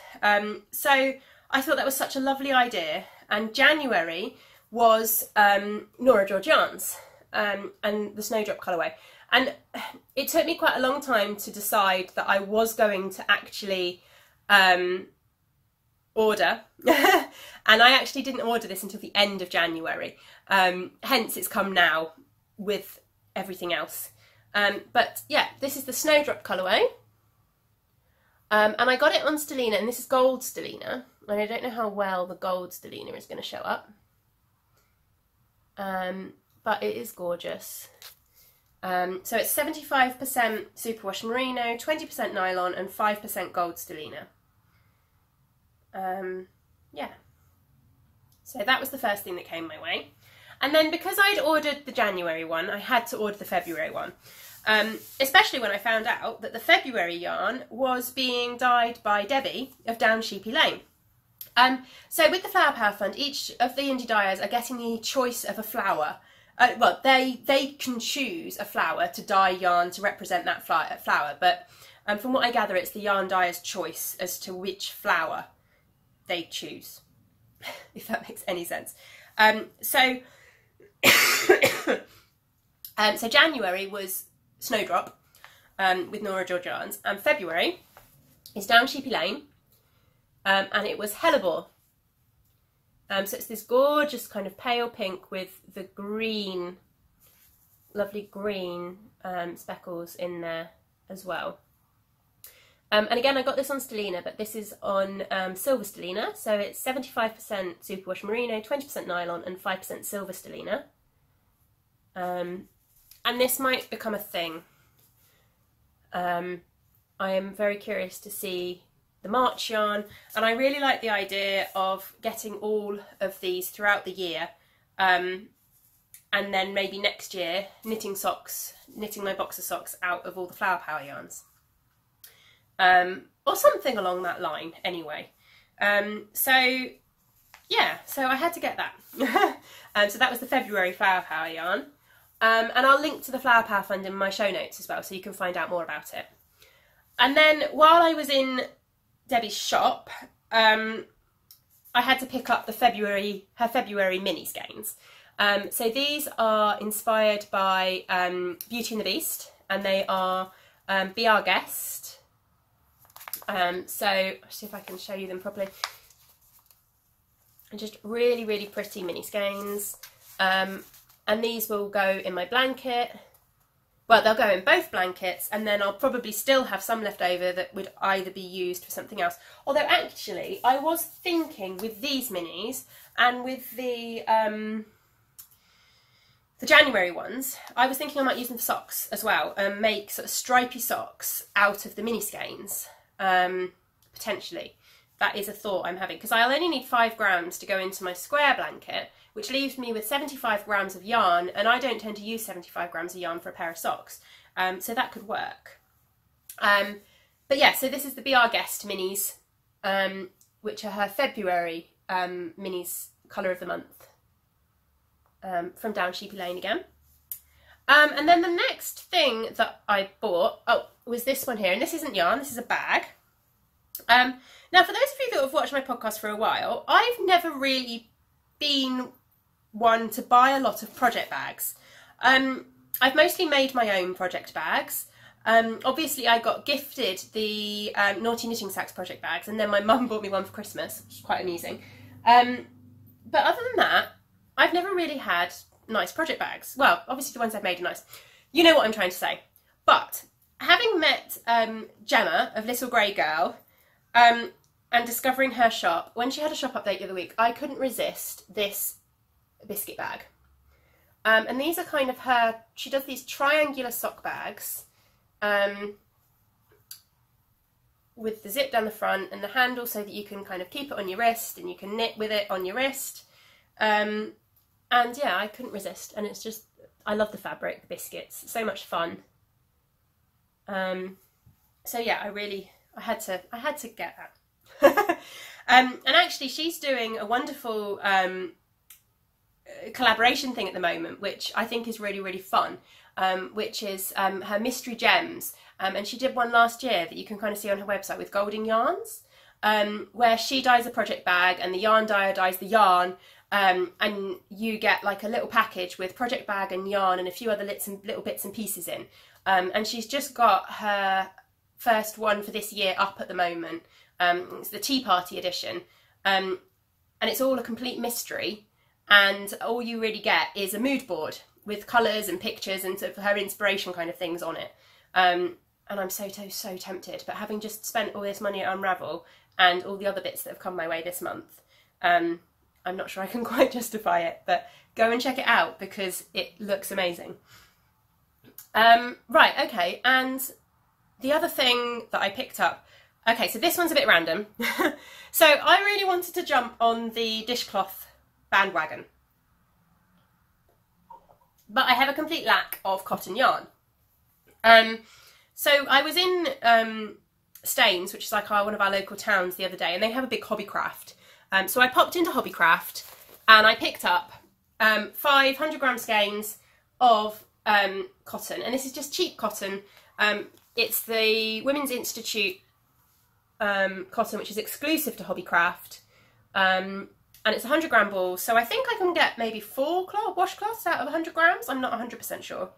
So I thought that was such a lovely idea, and January was Nora George Yarns. And the Snowdrop colourway, and it took me quite a long time to decide that I was going to actually order, and I actually didn't order this until the end of January, hence it's come now with everything else. But yeah, this is the Snowdrop colourway, and I got it on Stellina, and this is gold Stellina, and I don't know how well the gold Stellina is going to show up. But it is gorgeous. So it's 75% superwash merino, 20% nylon, and 5% gold Stellina. Yeah. So that was the first thing that came my way. And then because I'd ordered the January one, I had to order the February one. Especially when I found out that the February yarn was being dyed by Debbie of Down Sheepy Lane. So with the Flower Power Fund, each of the indie dyers are getting the choice of a flower. Well, they can choose a flower to dye yarn to represent that flower, but from what I gather, it's the yarn dyer's choice as to which flower they choose, if that makes any sense. So January was Snowdrop with Nora George Yarns, and February is Down Sheepy Lane, and it was Hellebore. So it's this gorgeous kind of pale pink with the green, lovely green speckles in there as well. And again, I got this on Stellina, but this is on silver Stellina. So it's 75% superwash merino, 20% nylon, and 5% silver Stellina. And this might become a thing. I am very curious to see the March yarn, and I really like the idea of getting all of these throughout the year, and and then maybe next year knitting my boxer socks out of all the Flower Power yarns. Or something along that line anyway. So I had to get that. So that was the February Flower Power yarn. And I'll link to the Flower Power Fund in my show notes as well, so you can find out more about it. And then while I was in Debbie's shop, I had to pick up her February mini skeins. So these are inspired by Beauty and the Beast, and they are Be Our Guest. So I'll see if I can show you them properly. And just really, really pretty mini skeins. And these will go in my blanket. Well, they'll go in both blankets, and then I'll probably still have some left over that would either be used for something else. Although actually, I was thinking with these minis and with the January ones, I was thinking I might use them for socks as well, and make sort of stripy socks out of the mini skeins, potentially. That is a thought I'm having, because I'll only need 5 grams to go into my square blanket, which leaves me with 75 grams of yarn, and I don't tend to use 75 grams of yarn for a pair of socks, so that could work. But yeah, so this is the Be Our Guest minis, which are her February minis, colour of the month, from Down Sheepy Lane again. And then the next thing that I bought, was this one here, and this isn't yarn, this is a bag. Now, for those of you that have watched my podcast for a while, I've never really been one to buy a lot of project bags. I've mostly made my own project bags. Obviously, I got gifted the Naughty Knitting Sacks project bags, and then my mum bought me one for Christmas, which is quite amusing. But other than that, I've never really had nice project bags. Well, obviously the ones I've made are nice. You know what I'm trying to say. But having met Gemma of Little Grey Girl, and discovering her shop, when she had a shop update the other week, I couldn't resist this biscuit bag. And these are kind of her, she does these triangular sock bags with the zip down the front and the handle so that you can kind of keep it on your wrist and you can knit with it on your wrist. And yeah, I couldn't resist, and it's just, I love the fabric, the biscuits, it's so much fun. So yeah, I had to get that. And actually she's doing a wonderful collaboration thing at the moment, which I think is really, really fun, which is her mystery gems, and she did one last year that you can kind of see on her website with Golden Yarns, where she dyes a project bag and the yarn dyer dyes the yarn, and you get like a little package with project bag and yarn and a few other little bits and pieces in, and she's just got her first one for this year up at the moment. It's the Tea Party edition, and it's all a complete mystery, and all you really get is a mood board with colours and pictures and sort of her inspiration kind of things on it, and I'm so tempted, but having just spent all this money at Unravel and all the other bits that have come my way this month, I'm not sure I can quite justify it, but go and check it out because it looks amazing. Right, okay, and the other thing that I picked up, okay, so this one's a bit random. So I really wanted to jump on the dishcloth bandwagon, but I have a complete lack of cotton yarn. So I was in Staines, which is like one of our local towns, the other day, and they have a big Hobbycraft. So I popped into Hobbycraft and I picked up 500 gram skeins of cotton, and this is just cheap cotton. It's the Women's Institute cotton, which is exclusive to Hobbycraft, and it's 100 gram balls, so I think I can get maybe 4 washcloths out of 100 grams. I'm not 100% sure.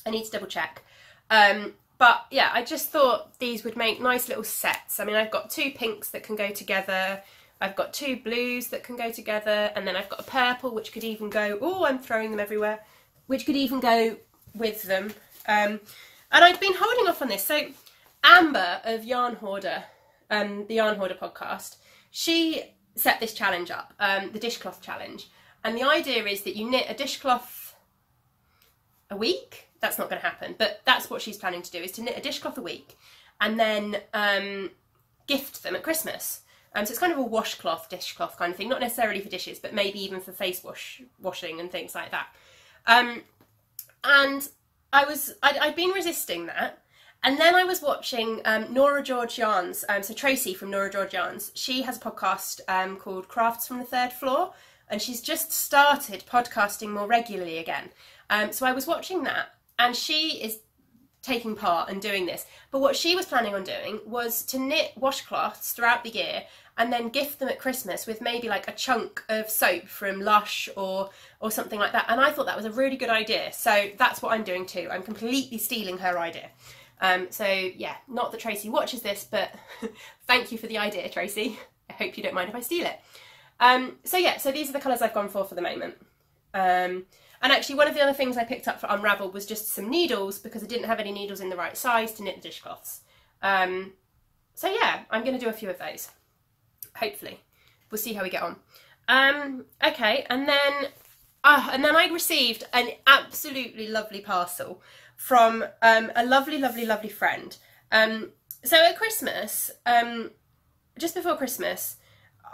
I need to double check. But yeah, I just thought these would make nice little sets. I mean, I've got 2 pinks that can go together, I've got 2 blues that can go together, and then I've got a purple which could even go, oh, I'm throwing them everywhere, which could even go with them. And I've been holding off on this. So Amber of Yarn Hoarder, the Yarn Hoarder podcast, she set this challenge up, the dishcloth challenge. And the idea is that you knit a dishcloth a week. That's not going to happen, but that's what she's planning to do, is to knit a dishcloth a week and then gift them at Christmas. So it's kind of a washcloth, dishcloth kind of thing, not necessarily for dishes, but maybe even for face washing and things like that. And I'd been resisting that. And then I was watching Nora George Yarns, so Tracy from Nora George Yarns. She has a podcast called Crafts from the Third Floor, and she's just started podcasting more regularly again. So I was watching that, and she is taking part and doing this. But what she was planning on doing was to knit washcloths throughout the year and then gift them at Christmas with maybe like a chunk of soap from Lush or something like that. And I thought that was a really good idea. So that's what I'm doing too. I'm completely stealing her idea. So yeah, not that Tracy watches this, but thank you for the idea, Tracy. I hope you don't mind if I steal it. So yeah, so these are the colours I've gone for the moment. And actually one of the other things I picked up for Unravel was just some needles, because I didn't have any needles in the right size to knit the dishcloths. So yeah, I'm going to do a few of those. Hopefully. We'll see how we get on. Okay, and then I received an absolutely lovely parcel from a lovely friend. So at Christmas, just before Christmas,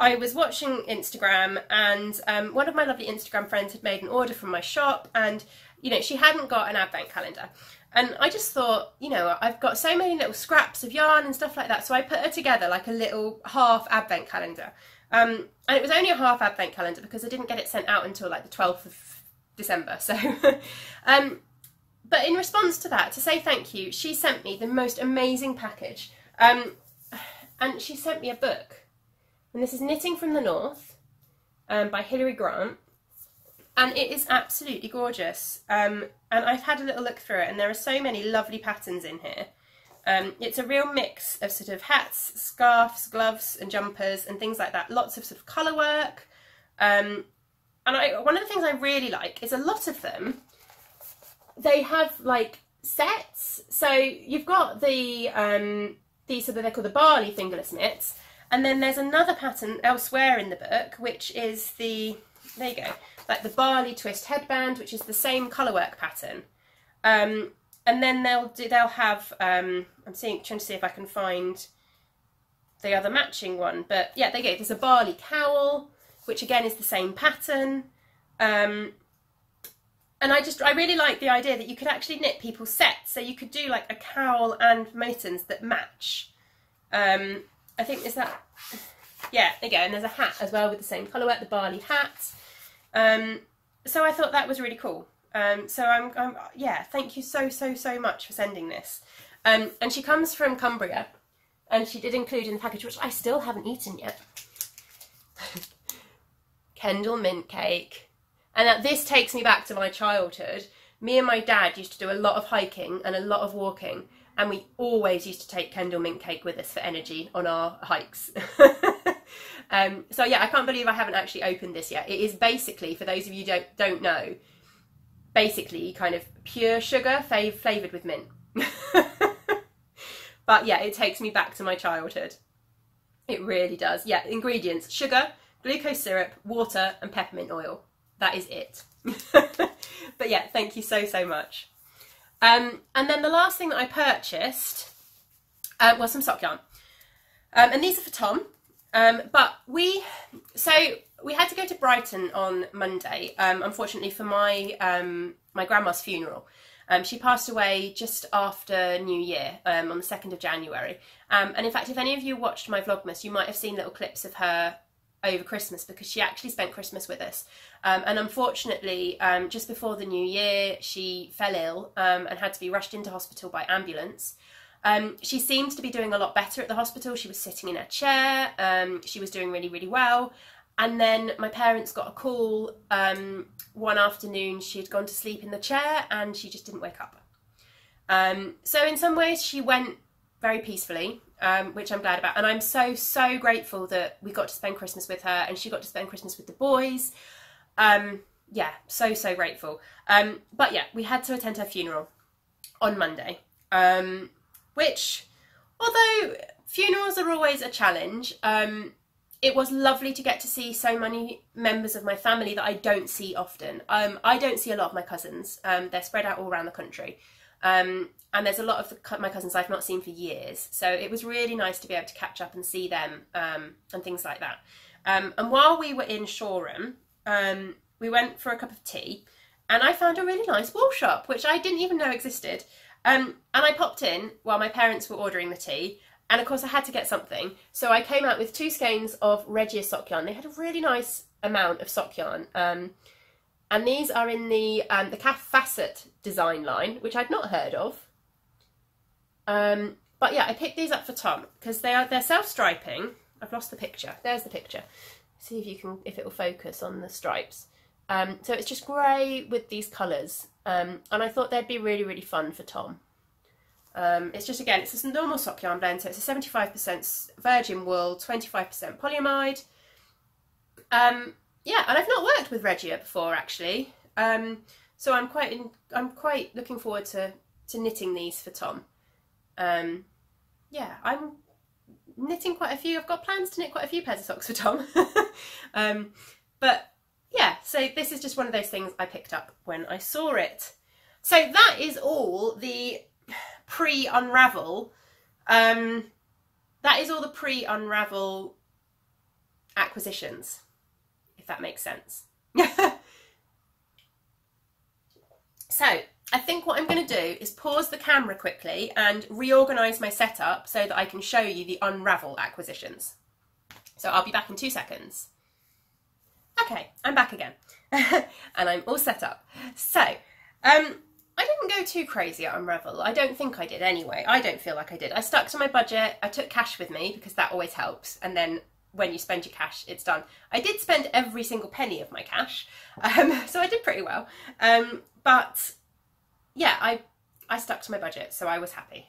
I was watching Instagram, and one of my lovely Instagram friends had made an order from my shop, and you know, she hadn't got an advent calendar. And I just thought, you know, I've got so many little scraps of yarn and stuff like that, so I put her together like a little half advent calendar. And it was only a half advent calendar because I didn't get it sent out until like the 12th of December. So, but in response to that, to say thank you, she sent me the most amazing package. And she sent me a book. And this is Knitting from the North by Hilary Grant. And it is absolutely gorgeous. And I've had a little look through it, and there are so many lovely patterns in here. It's a real mix of sort of hats, scarves, gloves and jumpers and things like that. Lots of sort of colour work. And one of the things I really like is a lot of them, they have like sets. So you've got these sort of, they're called the barley fingerless knits. And then there's another pattern elsewhere in the book, which is the, there you go, like the barley twist headband, which is the same colourwork pattern. And then they'll have, I'm trying to see if I can find the other matching one, but yeah, there you go. There's a barley cowl, which again is the same pattern. And I really like the idea that you could actually knit people's sets. So you could do like a cowl and mittens that match. I think, is that, yeah, there you go. And there's a hat as well with the same colourwork, the barley hat. So I thought that was really cool. So I'm yeah, thank you so much for sending this. And she comes from Cumbria, and she did include in the package, which I still haven't eaten yet, Kendal mint cake. And this takes me back to my childhood. Me and my dad used to do a lot of hiking and a lot of walking, and we always used to take Kendal mint cake with us for energy on our hikes. So yeah, I can't believe I haven't actually opened this yet. It is basically, for those of you who don't know, basically kind of pure sugar flavoured with mint. But yeah, it takes me back to my childhood. It really does. Yeah, ingredients: sugar, glucose syrup, water and peppermint oil. That is it. But yeah, thank you so much. And then the last thing that I purchased was some sock yarn. And these are for Tom. But we had to go to Brighton on Monday, unfortunately for my my grandma's funeral. She passed away just after New Year, on the 2nd of January. And in fact, if any of you watched my Vlogmas, you might have seen little clips of her over Christmas, because she actually spent Christmas with us. And unfortunately, just before the New Year, she fell ill and had to be rushed into hospital by ambulance. She seemed to be doing a lot better at the hospital. She was sitting in her chair. She was doing really well. And then my parents got a call one afternoon. She had gone to sleep in the chair and she just didn't wake up. So in some ways she went very peacefully, which I'm glad about. And I'm so grateful that we got to spend Christmas with her and she got to spend Christmas with the boys. Yeah, so grateful. But yeah, we had to attend her funeral on Monday. Which, although funerals are always a challenge, it was lovely to get to see so many members of my family that I don't see often. I don't see a lot of my cousins. They're spread out all around the country. And there's a lot of my cousins I've not seen for years. So it was really nice to be able to catch up and see them and things like that. And while we were in Shoreham, we went for a cup of tea. and I found a really nice wool shop, which I didn't even know existed. And I popped in while my parents were ordering the tea, and of course I had to get something. So I came out with 2 skeins of Regia sock yarn. They had a really nice amount of sock yarn. And these are in the calf facet design line, which I'd not heard of. But yeah, I picked these up for Tom because they're self-striping. I've lost the picture. There's the picture. See if it will focus on the stripes. So it's just grey with these colours, and I thought they'd be really, really fun for Tom. It's just, again, it's a normal sock yarn blend, so it's a 75% virgin wool, 25% polyamide. Yeah, and I've not worked with Regia before, actually, so I'm quite looking forward to knitting these for Tom. Yeah, I'm knitting quite a few. I've got plans to knit quite a few pairs of socks for Tom. But yeah, so this is just one of those things I picked up when I saw it. So that is all the pre-unravel. That is all the pre-unravel acquisitions, if that makes sense. So I think what I'm going to do is pause the camera quickly and reorganise my setup so that I can show you the unravel acquisitions. So I'll be back in 2 seconds. Okay, I'm back again and I'm all set up. So I didn't go too crazy at Unravel. I don't think I did anyway. I don't feel like I did. I stuck to my budget. I took cash with me because that always helps. And then when you spend your cash, it's done. I did spend every single penny of my cash. So I did pretty well. But yeah, I stuck to my budget, so I was happy.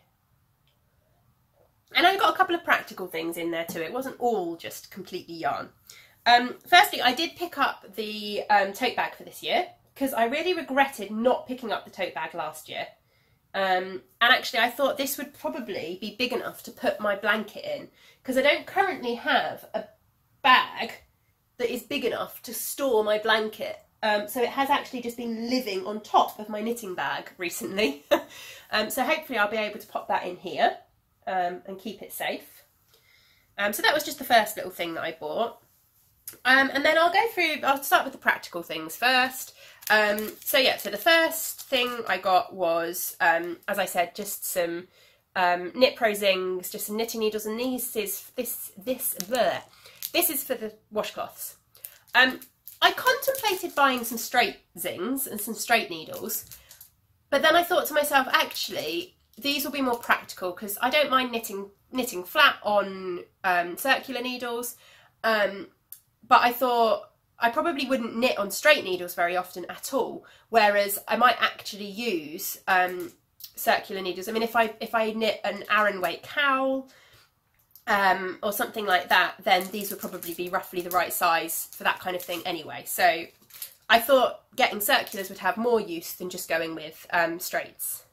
And I got a couple of practical things in there too. It wasn't all just completely yarn. Firstly, I did pick up the tote bag for this year because I really regretted not picking up the tote bag last year. And actually I thought this would probably be big enough to put my blanket in because I don't currently have a bag that is big enough to store my blanket. So it has actually just been living on top of my knitting bag recently. So hopefully I'll be able to pop that in here and keep it safe. So that was just the first little thing that I bought. And then I'll start with the practical things first. So yeah, so the first thing I got was, as I said, just some Knit Pro Zings, just some knitting needles, and this is for the washcloths. I contemplated buying some straight zings and some straight needles, but then I thought to myself, actually, these will be more practical because I don't mind knitting flat on circular needles, but I thought I probably wouldn't knit on straight needles very often at all, whereas I might actually use circular needles. I mean, if I knit an Aran weight cowl, or something like that, then these would probably be roughly the right size for that kind of thing anyway. So I thought getting circulars would have more use than just going with straights.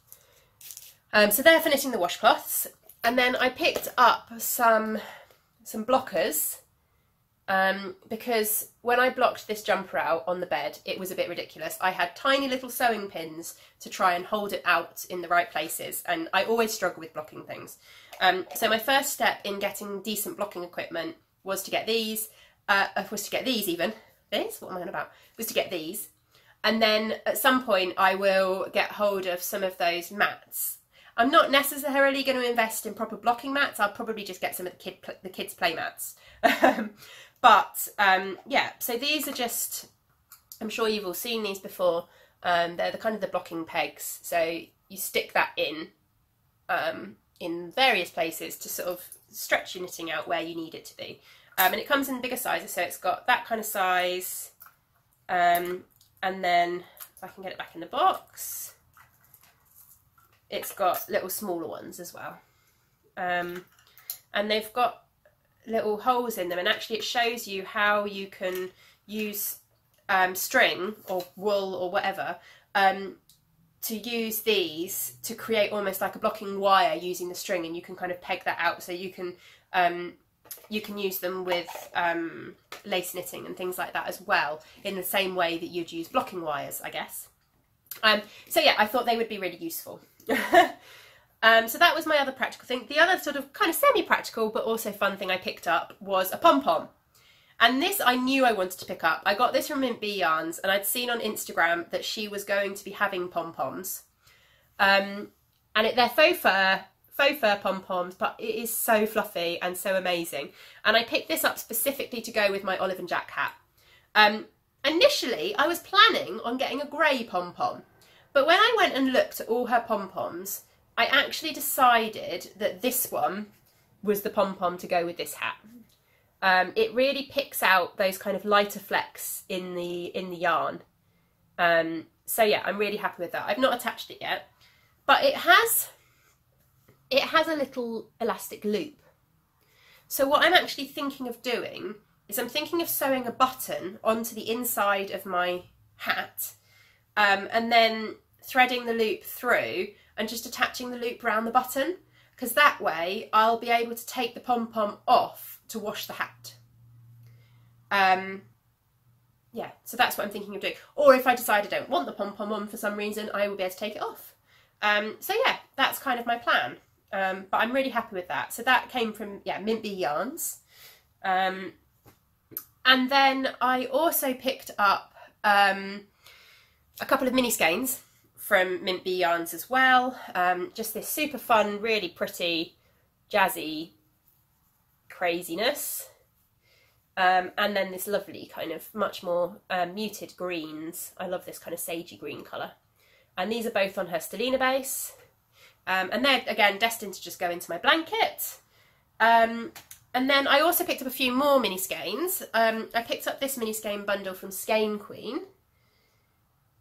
So they're for knitting the washcloths. And then I picked up some blockers because when I blocked this jumper out on the bed, it was a bit ridiculous. I had tiny little sewing pins to try and hold it out in the right places, and I always struggle with blocking things. So my first step in getting decent blocking equipment was to get these, was to get these, and then at some point I will get hold of some of those mats. I'm not necessarily going to invest in proper blocking mats. I'll probably just get some of the kids' play mats. But yeah, so these are just, I'm sure you've all seen these before. They're the kind of the blocking pegs. So you stick that in various places to sort of stretch your knitting out where you need it to be. And it comes in bigger sizes, so it's got that kind of size. And then if I can get it back in the box, it's got little smaller ones as well. And they've got little holes in them, and actually it shows you how you can use string or wool or whatever to use these to create almost like a blocking wire using the string, and you can kind of peg that out so you can use them with lace knitting and things like that as well, in the same way that you'd use blocking wires, I guess. So yeah, I thought they would be really useful. So that was my other practical thing. The other sort of kind of semi-practical but also fun thing I picked up was a pom-pom. And this I knew I wanted to pick up. I got this from Mint Bee Yarns, and I'd seen on Instagram that she was going to be having pom-poms. And they're faux fur pom-poms, but it is so fluffy and so amazing. And I picked this up specifically to go with my Olive and Jack hat. Initially, I was planning on getting a grey pom-pom, but when I went and looked at all her pom-poms, I actually decided that this one was the pom-pom to go with this hat. It really picks out those kind of lighter flecks in the yarn. So yeah, I'm really happy with that. I've not attached it yet, but it has a little elastic loop. So what I'm actually thinking of doing is I'm thinking of sewing a button onto the inside of my hat, and then threading the loop through and just attaching the loop around the button, because that way I'll be able to take the pom-pom off to wash the hat. Yeah, so that's what I'm thinking of doing. Or if I decide I don't want the pom-pom on for some reason, I will be able to take it off. So yeah, that's kind of my plan. But I'm really happy with that. So that came from, yeah, Mint Bee Yarns. And then I also picked up a couple of mini skeins from Mint Bee Yarns as well. Just this super fun, really pretty, jazzy craziness. And then this lovely kind of much more muted greens. I love this kind of sagey green colour. And these are both on her Stellina base. And they're, again, destined to just go into my blanket. And then I also picked up a few more mini skeins. I picked up this mini skein bundle from Skein Queen.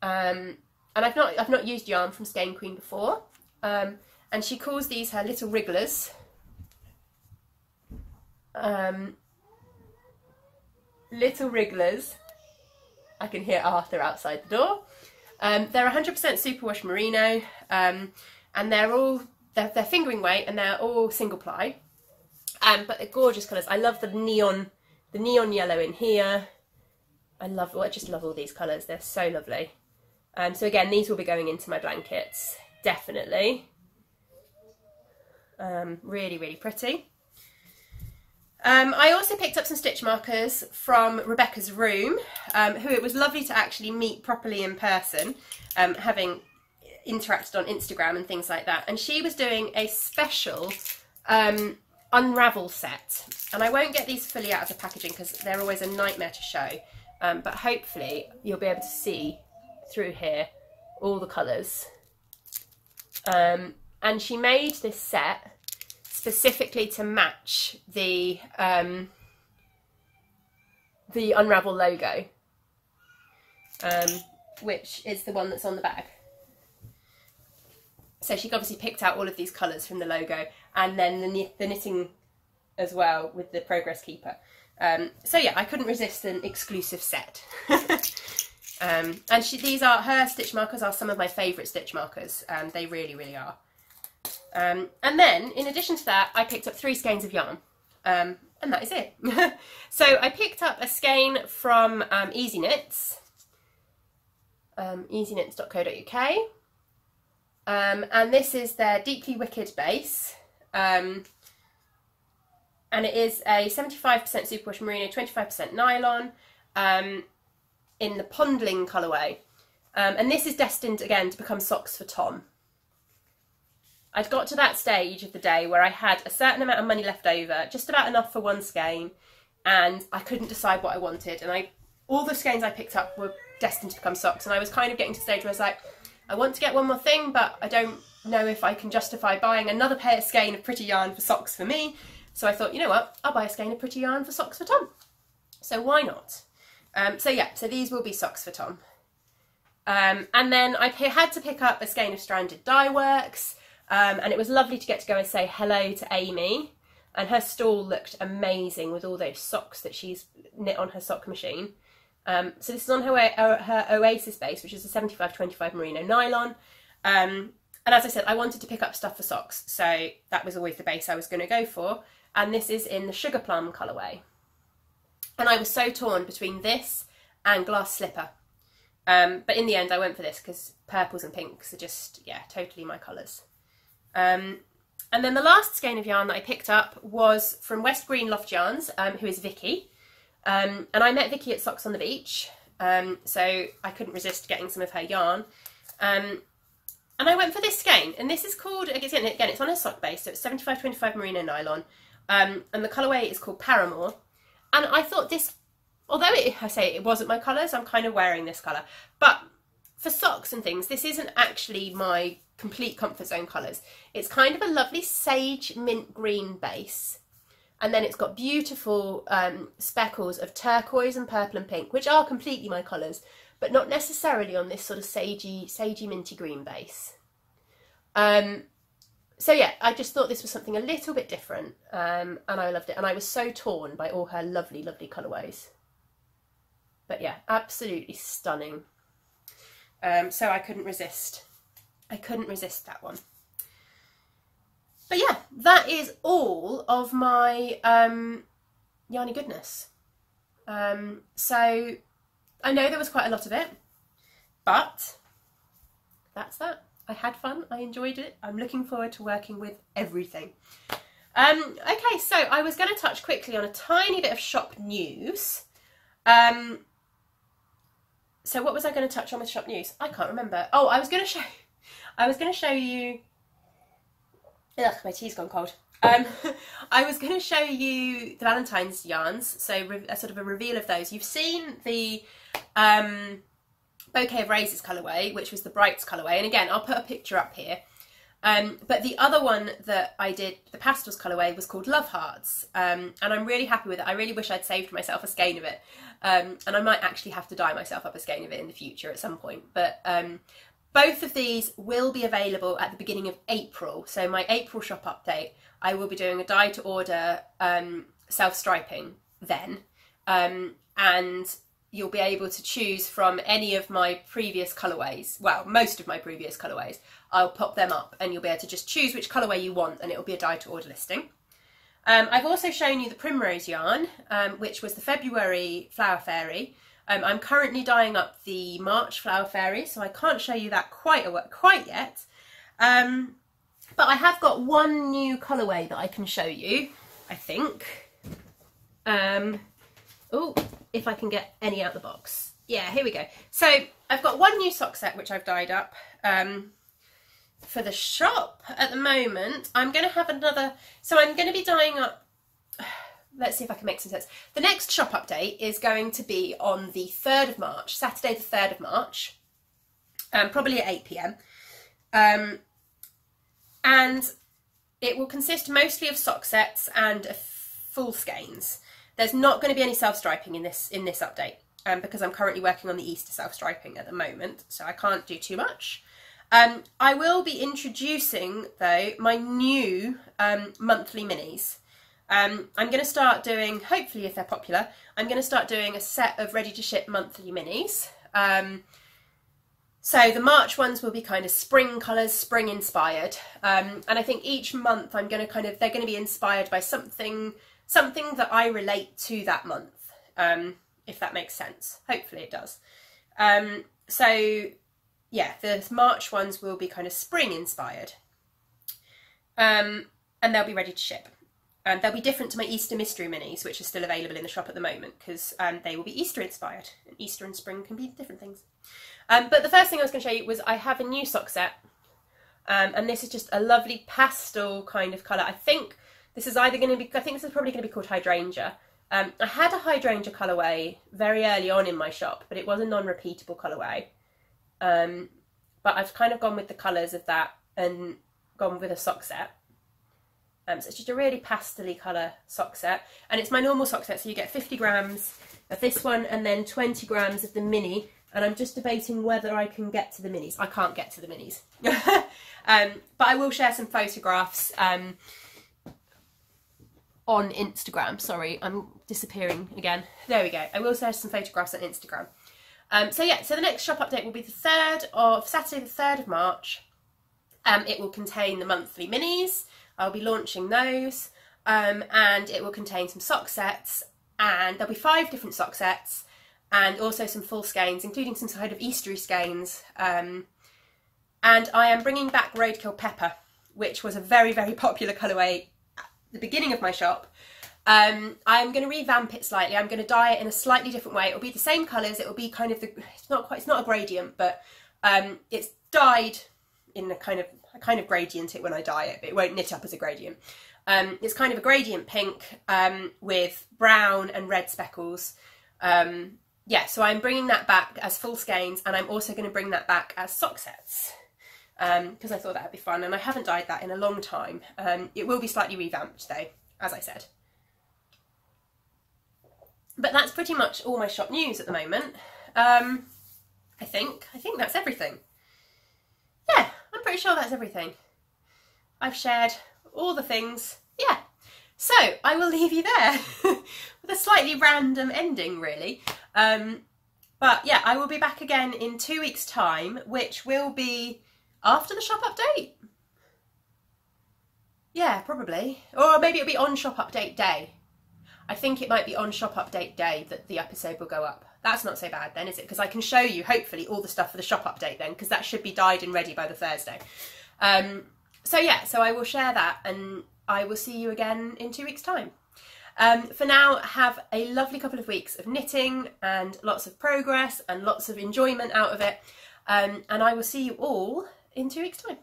And I've not used yarn from Skein Queen before. And she calls these her little wrigglers. Little wrigglers. I can hear Arthur outside the door. They're 100% superwash merino, and they're fingering weight, and they're all single ply. But they're gorgeous colours. I love the neon yellow in here. I just love all these colours. They're so lovely. So again, these will be going into my blankets, definitely. Really, really pretty. I also picked up some stitch markers from Rebecca's Room, who it was lovely to actually meet properly in person, having interacted on Instagram and things like that. And she was doing a special unravel set, and I won't get these fully out of the packaging because they're always a nightmare to show, but hopefully you'll be able to see through here all the colours. And she made this set specifically to match the Unravel logo, which is the one that's on the bag. So she obviously picked out all of these colours from the logo, and then the knitting as well with the Progress Keeper. So yeah, I couldn't resist an exclusive set. And these are her stitch markers are some of my favourite stitch markers. They really, really are. And then, in addition to that, I picked up 3 skeins of yarn, and that is it. So I picked up a skein from Easy Knits, easyknits.co.uk, and this is their Deeply Wicked base, and it is a 75% superwash merino, 25% nylon, in the Pondling colourway, and this is destined again to become socks for Tom. I'd got to that stage of the day where I had a certain amount of money left over, just about enough for one skein, and I couldn't decide what I wanted. And all the skeins I picked up were destined to become socks, and I was kind of getting to the stage where I was like, I want to get one more thing, but I don't know if I can justify buying another pair of skein of pretty yarn for socks for me. So I thought, you know what, I'll buy a skein of pretty yarn for socks for Tom. So why not? So yeah, so these will be socks for Tom. And then I had to pick up a skein of Stranded Dye Works. And it was lovely to get to go and say hello to Amy, and her stall looked amazing with all those socks that she's knit on her sock machine. So this is on her Oasis base, which is a 75-25 merino nylon. And as I said, I wanted to pick up stuff for socks, so that was always the base I was going to go for. And this is in the Sugar Plum colourway. And I was so torn between this and Glass Slipper. But in the end I went for this because purples and pinks are just, yeah, totally my colours. And then the last skein of yarn that I picked up was from West Green Loft Yarns, who is Vicky. And I met Vicky at Socks on the Beach, so I couldn't resist getting some of her yarn. And I went for this skein, and this is called, again, it's on a sock base, so it's 75-25 merino nylon, and the colourway is called Paramore. And I thought this, although I say it wasn't my colours, I'm kind of wearing this colour, but for socks and things, this isn't actually my complete comfort zone colours. It's kind of a lovely sage mint green base, and then it's got beautiful speckles of turquoise and purple and pink, which are completely my colours, but not necessarily on this sort of sagey minty green base. So yeah, I just thought this was something a little bit different, and I loved it, and I was so torn by all her lovely, lovely colourways. But yeah, absolutely stunning. So I couldn't resist. I couldn't resist that one. But yeah, that is all of my Yarny Goodness. So I know there was quite a lot of it, but that's that. I had fun, I enjoyed it. I'm looking forward to working with everything. Okay, so I was going to touch quickly on a tiny bit of shop news. So what was I going to touch on with shop news? I can't remember. Oh, I was going to show you. Ugh, my tea's gone cold. I was going to show you the Valentine's yarns, so a sort of a reveal of those. You've seen the Bouquet of Roses colourway, which was the Brights colourway, and again, I'll put a picture up here. But the other one that I did, the Pastels colourway, was called Love Hearts, and I'm really happy with it. I really wish I'd saved myself a skein of it, and I might actually have to dye myself up a skein of it in the future at some point. But both of these will be available at the beginning of April, so my April shop update, I will be doing a dye to order self-striping then, and you'll be able to choose from any of my previous colourways, well, most of my previous colourways. I'll pop them up and you'll be able to just choose which colourway you want, and it'll be a dye to order listing. I've also shown you the Primrose yarn, which was the February Flower Fairy. I'm currently dyeing up the March Flower Fairy, so I can't show you that quite yet. But I have got one new colourway that I can show you, I think. Oh, if I can get any out the box. Yeah, here we go. So I've got one new sock set which I've dyed up. For the shop at the moment, I'm going to have another, so I'm going to be dyeing up, let's see if I can make some sense. The next shop update is going to be on the 3rd of March, Saturday the 3rd of March, probably at 8 PM. And it will consist mostly of sock sets and full skeins. There's not going to be any self-striping in this update, because I'm currently working on the Easter self-striping at the moment, so I can't do too much. I will be introducing, though, my new monthly minis. I'm going to start doing, hopefully if they're popular, I'm going to start doing a set of ready-to-ship monthly minis. So the March ones will be kind of spring colours, spring inspired, and I think each month I'm going to they're going to be inspired by something that I relate to that month, if that makes sense. Hopefully it does. So yeah, the March ones will be kind of spring inspired, and they'll be ready to ship. They'll be different to my Easter mystery minis, which are still available in the shop at the moment, because they will be Easter inspired. And Easter and spring can be different things. But the first thing I was going to show you was I have a new sock set, and this is just a lovely pastel kind of colour. I think this is either going to be, I think this is probably going to be called Hydrangea. I had a Hydrangea colourway very early on in my shop, but it was a non-repeatable colourway. But I've kind of gone with the colours of that and gone with a sock set. So it's just a really pastel-y colour sock set, and it's my normal sock set, so you get 50 grams of this one and then 20 grams of the mini, and I'm just debating whether I can get to the minis. I can't get to the minis. But I will share some photographs on Instagram. Sorry, I'm disappearing again. There we go. I will share some photographs on Instagram. So yeah, so the next shop update will be the Saturday the 3rd of March. It will contain the monthly minis. I'll be launching those, and it will contain some sock sets, and there'll be 5 different sock sets, and also some full skeins, including some kind of Eastery skeins. And I am bringing back Roadkill Pepper, which was a very, very popular colourway at the beginning of my shop, I'm going to revamp it slightly. I'm going to dye it in a slightly different way. It'll be the same colours. It will be kind of it's not a gradient, but it's dyed in a kind of gradient it when I dye it, but it won't knit up as a gradient. It's kind of a gradient pink with brown and red speckles. Yeah, so I'm bringing that back as full skeins, and I'm also going to bring that back as sock sets because I thought that would be fun, and I haven't dyed that in a long time. It will be slightly revamped though, as I said. But that's pretty much all my shop news at the moment. I think that's everything. Yeah, I'm pretty sure that's everything. I've shared all the things. Yeah. So I will leave you there with a slightly random ending, really. But yeah, I will be back again in 2 weeks' time, which will be after the shop update. Yeah, probably. Or maybe it'll be on shop update day. I think it might be on shop update day that the episode will go up. That's not so bad then, is it? Because I can show you, hopefully, all the stuff for the shop update then, because that should be dyed and ready by the Thursday. So yeah, so I will share that, and I will see you again in 2 weeks' time. For now, have a lovely couple of weeks of knitting and lots of progress and lots of enjoyment out of it. And I will see you all in 2 weeks' time.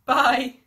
Bye.